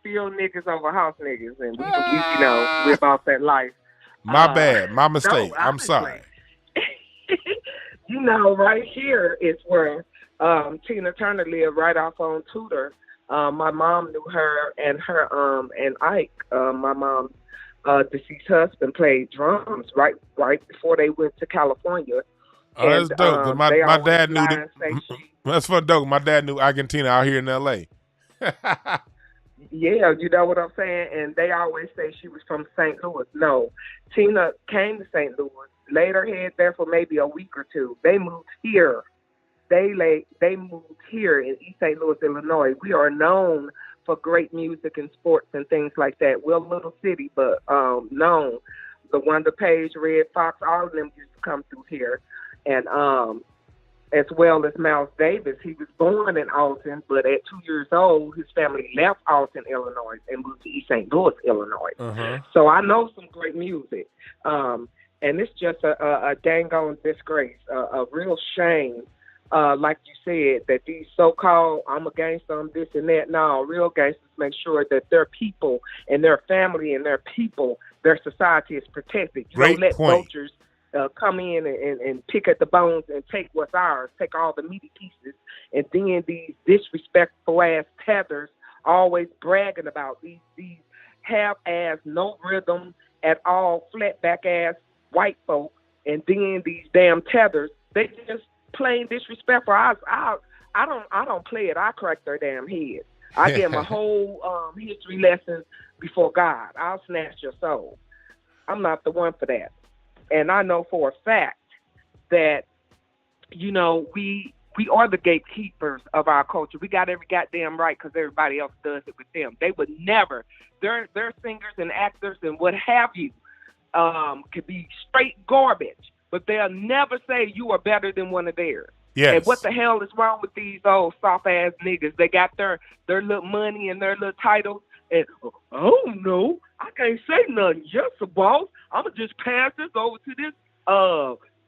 Field niggas over house niggas, and we live off that life. My bad. My mistake. No, I'm sorry. Right here is where Tina Turner lived, right off on Tudor. My mom knew her, and her and Ike, my mom's deceased husband, played drums right before they went to California. Oh, that's dope. My dad knew that. That's fun, dope. My dad knew Argentina out here in L.A. Yeah, you know what I'm saying? And they always say she was from St. Louis. No, Tina came to St. Louis, laid her head there for maybe a week or two. They moved here. They moved here in East St. Louis, Illinois. We are known for great music and sports and things like that. We're a little city, but known. the Wonder Page, Red Fox, all of them used to come through here. And as well as Miles Davis, he was born in Alton, but at 2 years old, his family left Alton, Illinois, and moved to East St. Louis, Illinois. So I know some great music. And it's just a dang on disgrace, a real shame, like you said, that these so-called, I'm a gangster, I'm this and that. No, real gangsters make sure that their people and their family and their people, their society is protected. You don't let vultures come in and pick at the bones and take what's ours, take all the meaty pieces. And then these disrespectful-ass tethers always bragging about these half-ass, no rhythm at all, flat-back-ass white folk, and then these damn tethers, they just plain disrespectful. I don't play it. I crack their damn heads. I give them a whole history lesson before God. I'll snatch your soul. I'm not the one for that. And I know for a fact that, you know, we are the gatekeepers of our culture. We got every goddamn right because everybody else does it with them. They would never. They're singers and actors and what have you. Could be straight garbage, but they'll never say you are better than one of theirs. Yes. And what the hell is wrong with these old soft ass niggas? They got their little money and their little titles, and I don't know, I can't say nothing. Yes, boss. I'ma just pass this over to this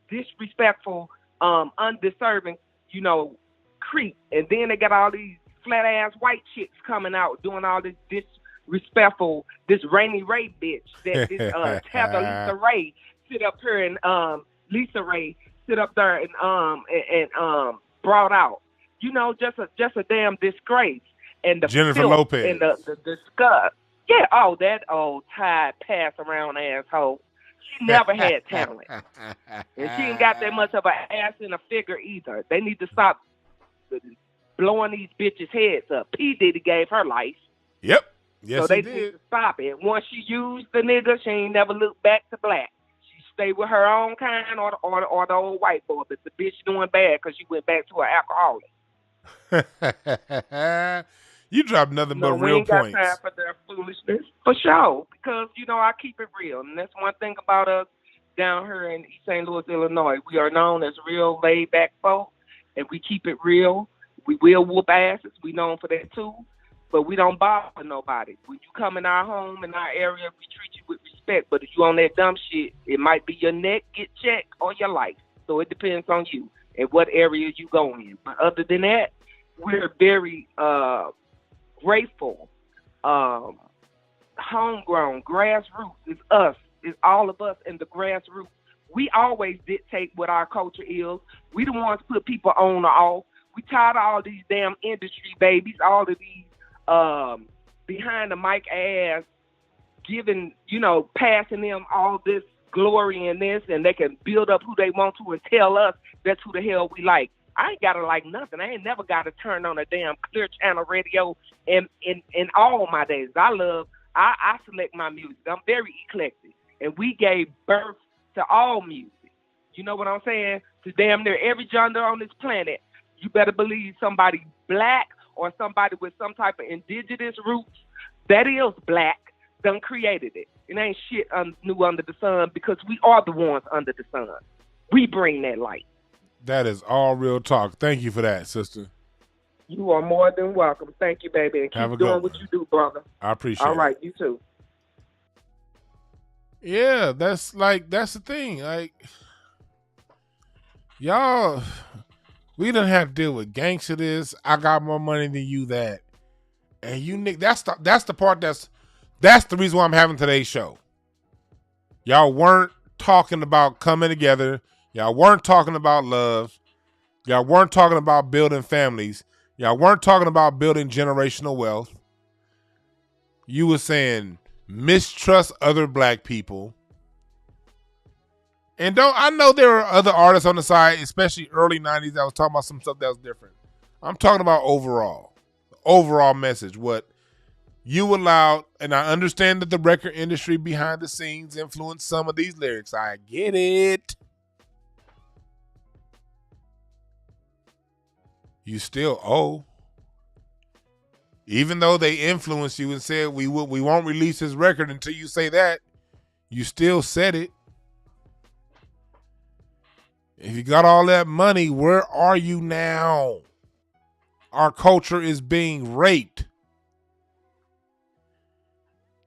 disrespectful, undeserving, you know, creep. And then they got all these flat ass white chicks coming out doing all this disrespectful, this Rainy Ray bitch, that this Tether Lisa Ray sit up here and Lisa Ray sit up there and brought out. You know, just a damn disgrace. And the Jennifer filth Lopez and the disgust. Yeah, that old tied pass around asshole. She never had talent. And she ain't got that much of an ass in a figure either. They need to stop blowing these bitches' heads up. P. Diddy gave her life. Yep. Yes, so they he did. need to stop it. Once she used the nigga, she ain't never looked back to black. She stayed with her own kind or the old white boy. But the bitch doing bad because she went back to an alcoholic. You dropped nothing but real we ain't points. got time for their foolishness, for sure. Because, you know, I keep it real. And that's one thing about us down here in East St. Louis, Illinois. We are known as real laid-back folk, and we keep it real. We will whoop asses. We known for that, too. But we don't bother nobody. When you come in our home, in our area, we treat you with respect. But if you on that dumb shit, it might be your neck get checked or your life. So it depends on you and what area you go in. But other than that, we're very grateful. Homegrown, grassroots is us. It's all of us in the grassroots. We always dictate what our culture is. We the ones put people on or off. We tired of all these damn industry babies, all of these behind the mic ass giving, you know, passing them all this glory and this, and they can build up who they want to and tell us that's who the hell we like. I ain't gotta like nothing. I ain't never gotta turn on a damn clear channel radio in all my days. I select my music. I'm very eclectic. And we gave birth to all music. You know what I'm saying? To damn near every genre on this planet. You better believe somebody black or somebody with some type of indigenous roots that is black done created it. It ain't shit new under the sun because we are the ones under the sun. We bring that light. That is all real talk. Thank you for that, sister. You are more than welcome. Thank you, baby. And keep doing what you do, brother. I appreciate it. All right, you too. Yeah, that's the thing. Like, y'all, we done have to deal with gangster this. I got more money than you that. And you Nick, that's the part that's the reason why I'm having today's show. Y'all weren't talking about coming together. Y'all weren't talking about love. Y'all weren't talking about building families. Y'all weren't talking about building generational wealth. You were saying mistrust other black people. And I know there are other artists on the side, especially early 90s, that was talking about some stuff that was different. I'm talking about overall message, what you allowed, and I understand that the record industry behind the scenes influenced some of these lyrics. I get it. You still owe. Even though they influenced you and said we won't release his record until you say that, You still said it. If you got all that money, where are you now? Our culture is being raped.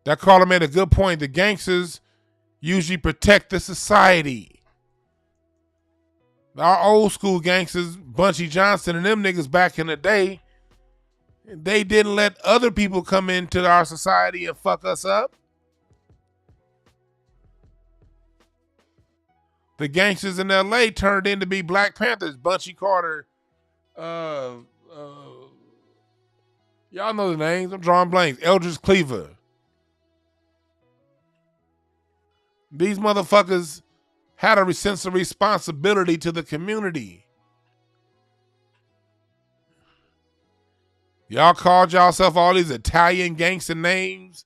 That caller made a good point. The gangsters usually protect the society. Our old school gangsters, Bunchy Johnson and them niggas back in the day, they didn't let other people come into our society and fuck us up. The gangsters in LA turned in to be Black Panthers. Bunchy Carter, y'all know the names. I'm drawing blanks. Eldridge Cleaver. These motherfuckers had a sense of responsibility to the community. Y'all called yourself all these Italian gangster names.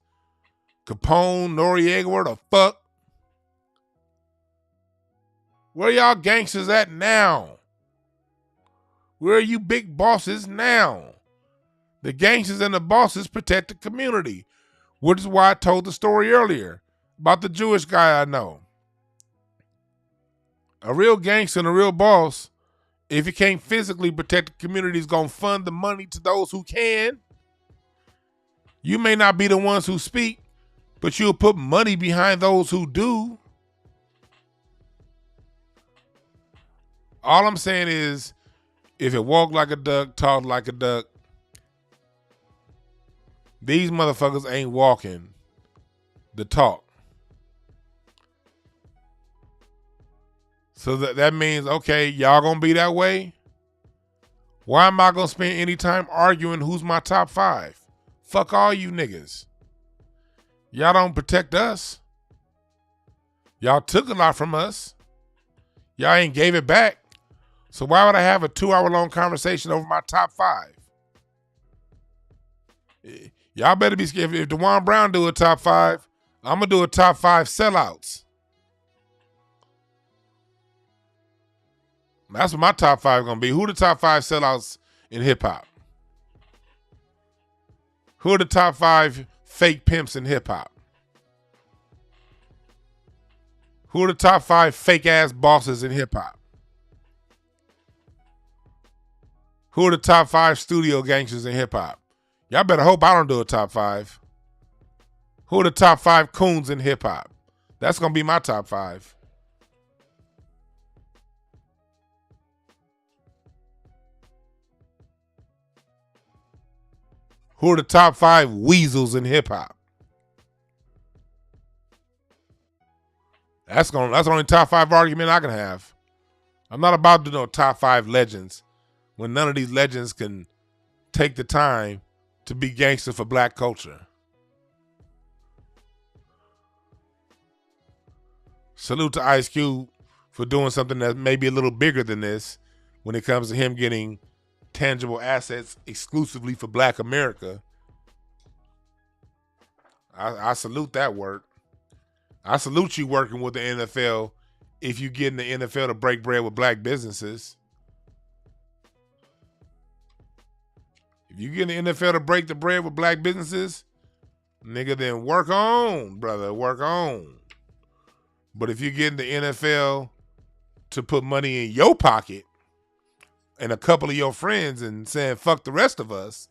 Capone, Noriega, where the fuck? Where y'all gangsters at now? Where are you big bosses now? The gangsters and the bosses protect the community, which is why I told the story earlier about the Jewish guy I know. A real gangster and a real boss, if he can't physically protect the community, is going to fund the money to those who can. You may not be the ones who speak, but you'll put money behind those who do. All I'm saying is, if it walked like a duck, talked like a duck, these motherfuckers ain't walking the talk. So that means, okay, y'all gonna be that way? Why am I gonna spend any time arguing who's my top 5? Fuck all you niggas. Y'all don't protect us. Y'all took a lot from us. Y'all ain't gave it back. So why would I have a 2-hour-long conversation over my top 5? Y'all better be scared. If DeJuan Brown do a top 5, I'm gonna do a top 5 sellouts. That's what my top 5 gonna be. Who the top 5 sellouts in hip hop? Who are the top 5 fake pimps in hip hop? Who are the top 5 fake ass bosses in hip hop? Who are the top 5 studio gangsters in hip hop? Y'all better hope I don't do a top 5. Who are the top 5 coons in hip hop? That's gonna be my top 5. Who are the top 5 weasels in hip hop? That's the only top 5 argument I can have. I'm not about to know top 5 legends when none of these legends can take the time to be gangster for black culture. Salute to Ice Cube for doing something that may be a little bigger than this when it comes to him getting tangible assets exclusively for black America. I salute that work. I salute you working with the NFL if you get in the NFL to break bread with black businesses. If you get in the NFL to break the bread with black businesses, nigga, then work on, brother, work on. But if you get in the NFL to put money in your pocket and a couple of your friends and saying fuck the rest of us,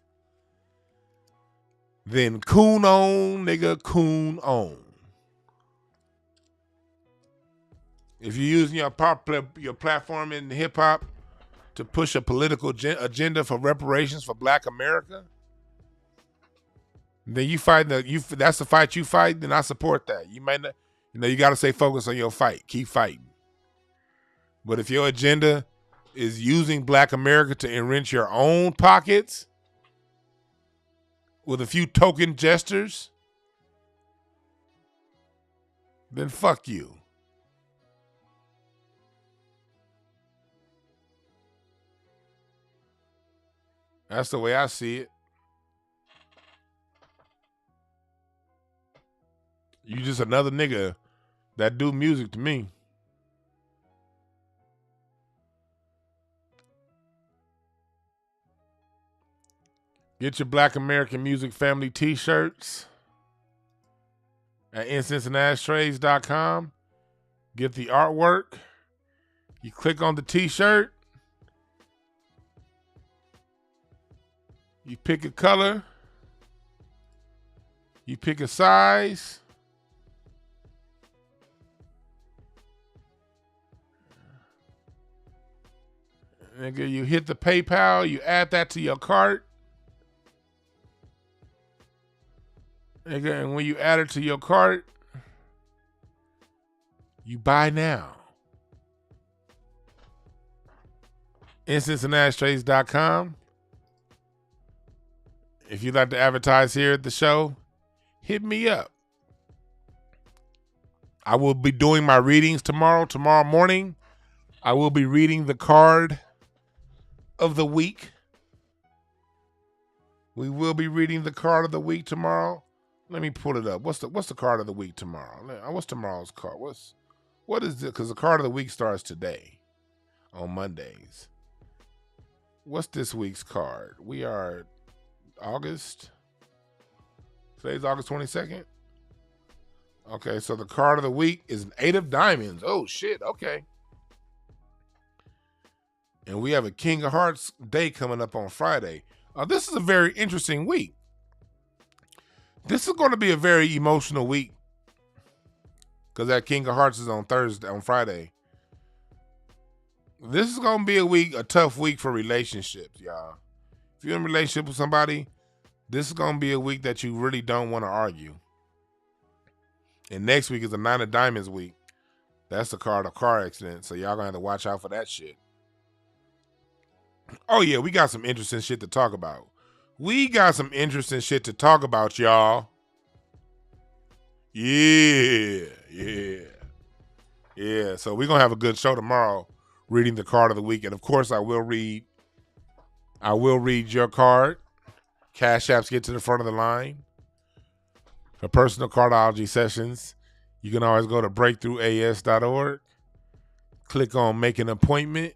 then coon on, nigga, coon on. If you're using your platform in hip hop to push a political agenda for reparations for black America, then you fight that's the fight you fight, then I support that. You might not, you got to stay focused on your fight. Keep fighting. But if your agenda is using black America to enrich your own pockets with a few token gestures, then fuck you. That's the way I see it. You just another nigga that do music to me. Get your Black American Music Family t-shirts. at incenseandashtrays.com. Get the artwork. You click on the t-shirt. You pick a color. You pick a size. Nigga, you hit the PayPal. You add that to your cart. Nigga, and when you add it to your cart, you buy now. incenseandashtrays.com. If you'd like to advertise here at the show, hit me up. I will be doing my readings tomorrow morning. I will be reading the card of the week. We will be reading the card of the week tomorrow. Let me pull it up. What's the card of the week tomorrow? What's tomorrow's card? What is it? Because the card of the week starts today on Mondays. What's this week's card? We are August. Today's August 22nd. Okay, so the card of the week is an 8 of diamonds. Oh, shit. Okay. And we have a King of Hearts day coming up on Friday. This is a very interesting week. This is going to be a very emotional week because that King of Hearts is on Friday. This is going to be a tough week for relationships, y'all. If you're in a relationship with somebody, this is going to be a week that you really don't want to argue. And next week is a 9 of diamonds week. That's the card of car accident. So y'all going to have to watch out for that shit. Oh, yeah, we got some interesting shit to talk about. Y'all. Yeah. So we're going to have a good show tomorrow reading the card of the week. And, of course, I will read your card. Cash Apps get to the front of the line. For personal cardology sessions, you can always go to breakthroughas.org. Click on Make an Appointment.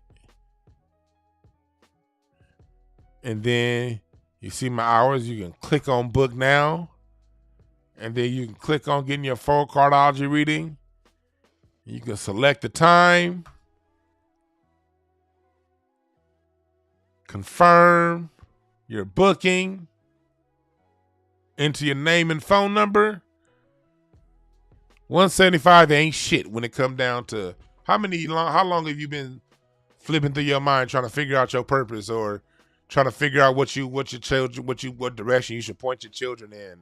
And then you see my hours. You can click on Book Now. And then you can click on getting your full cardology reading. You can select the time. Confirm your booking. Enter your name and phone number. $175 ain't shit when it come down to how long have you been flipping through your mind trying to figure out your purpose or trying to figure out what direction you should point your children in,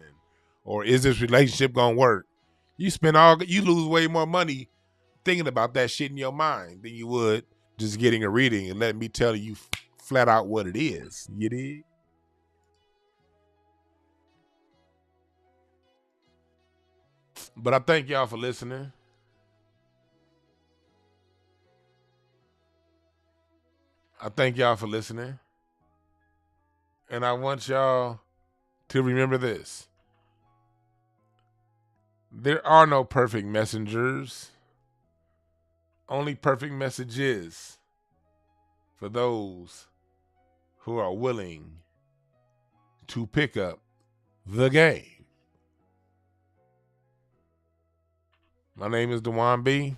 or is this relationship gonna work? You lose way more money thinking about that shit in your mind than you would just getting a reading and letting me tell you flat out what it is. You dig? But I thank y'all for listening. And I want y'all to remember this. There are no perfect messengers. Only perfect messages for those who are willing to pick up the game. My name is Dewan B.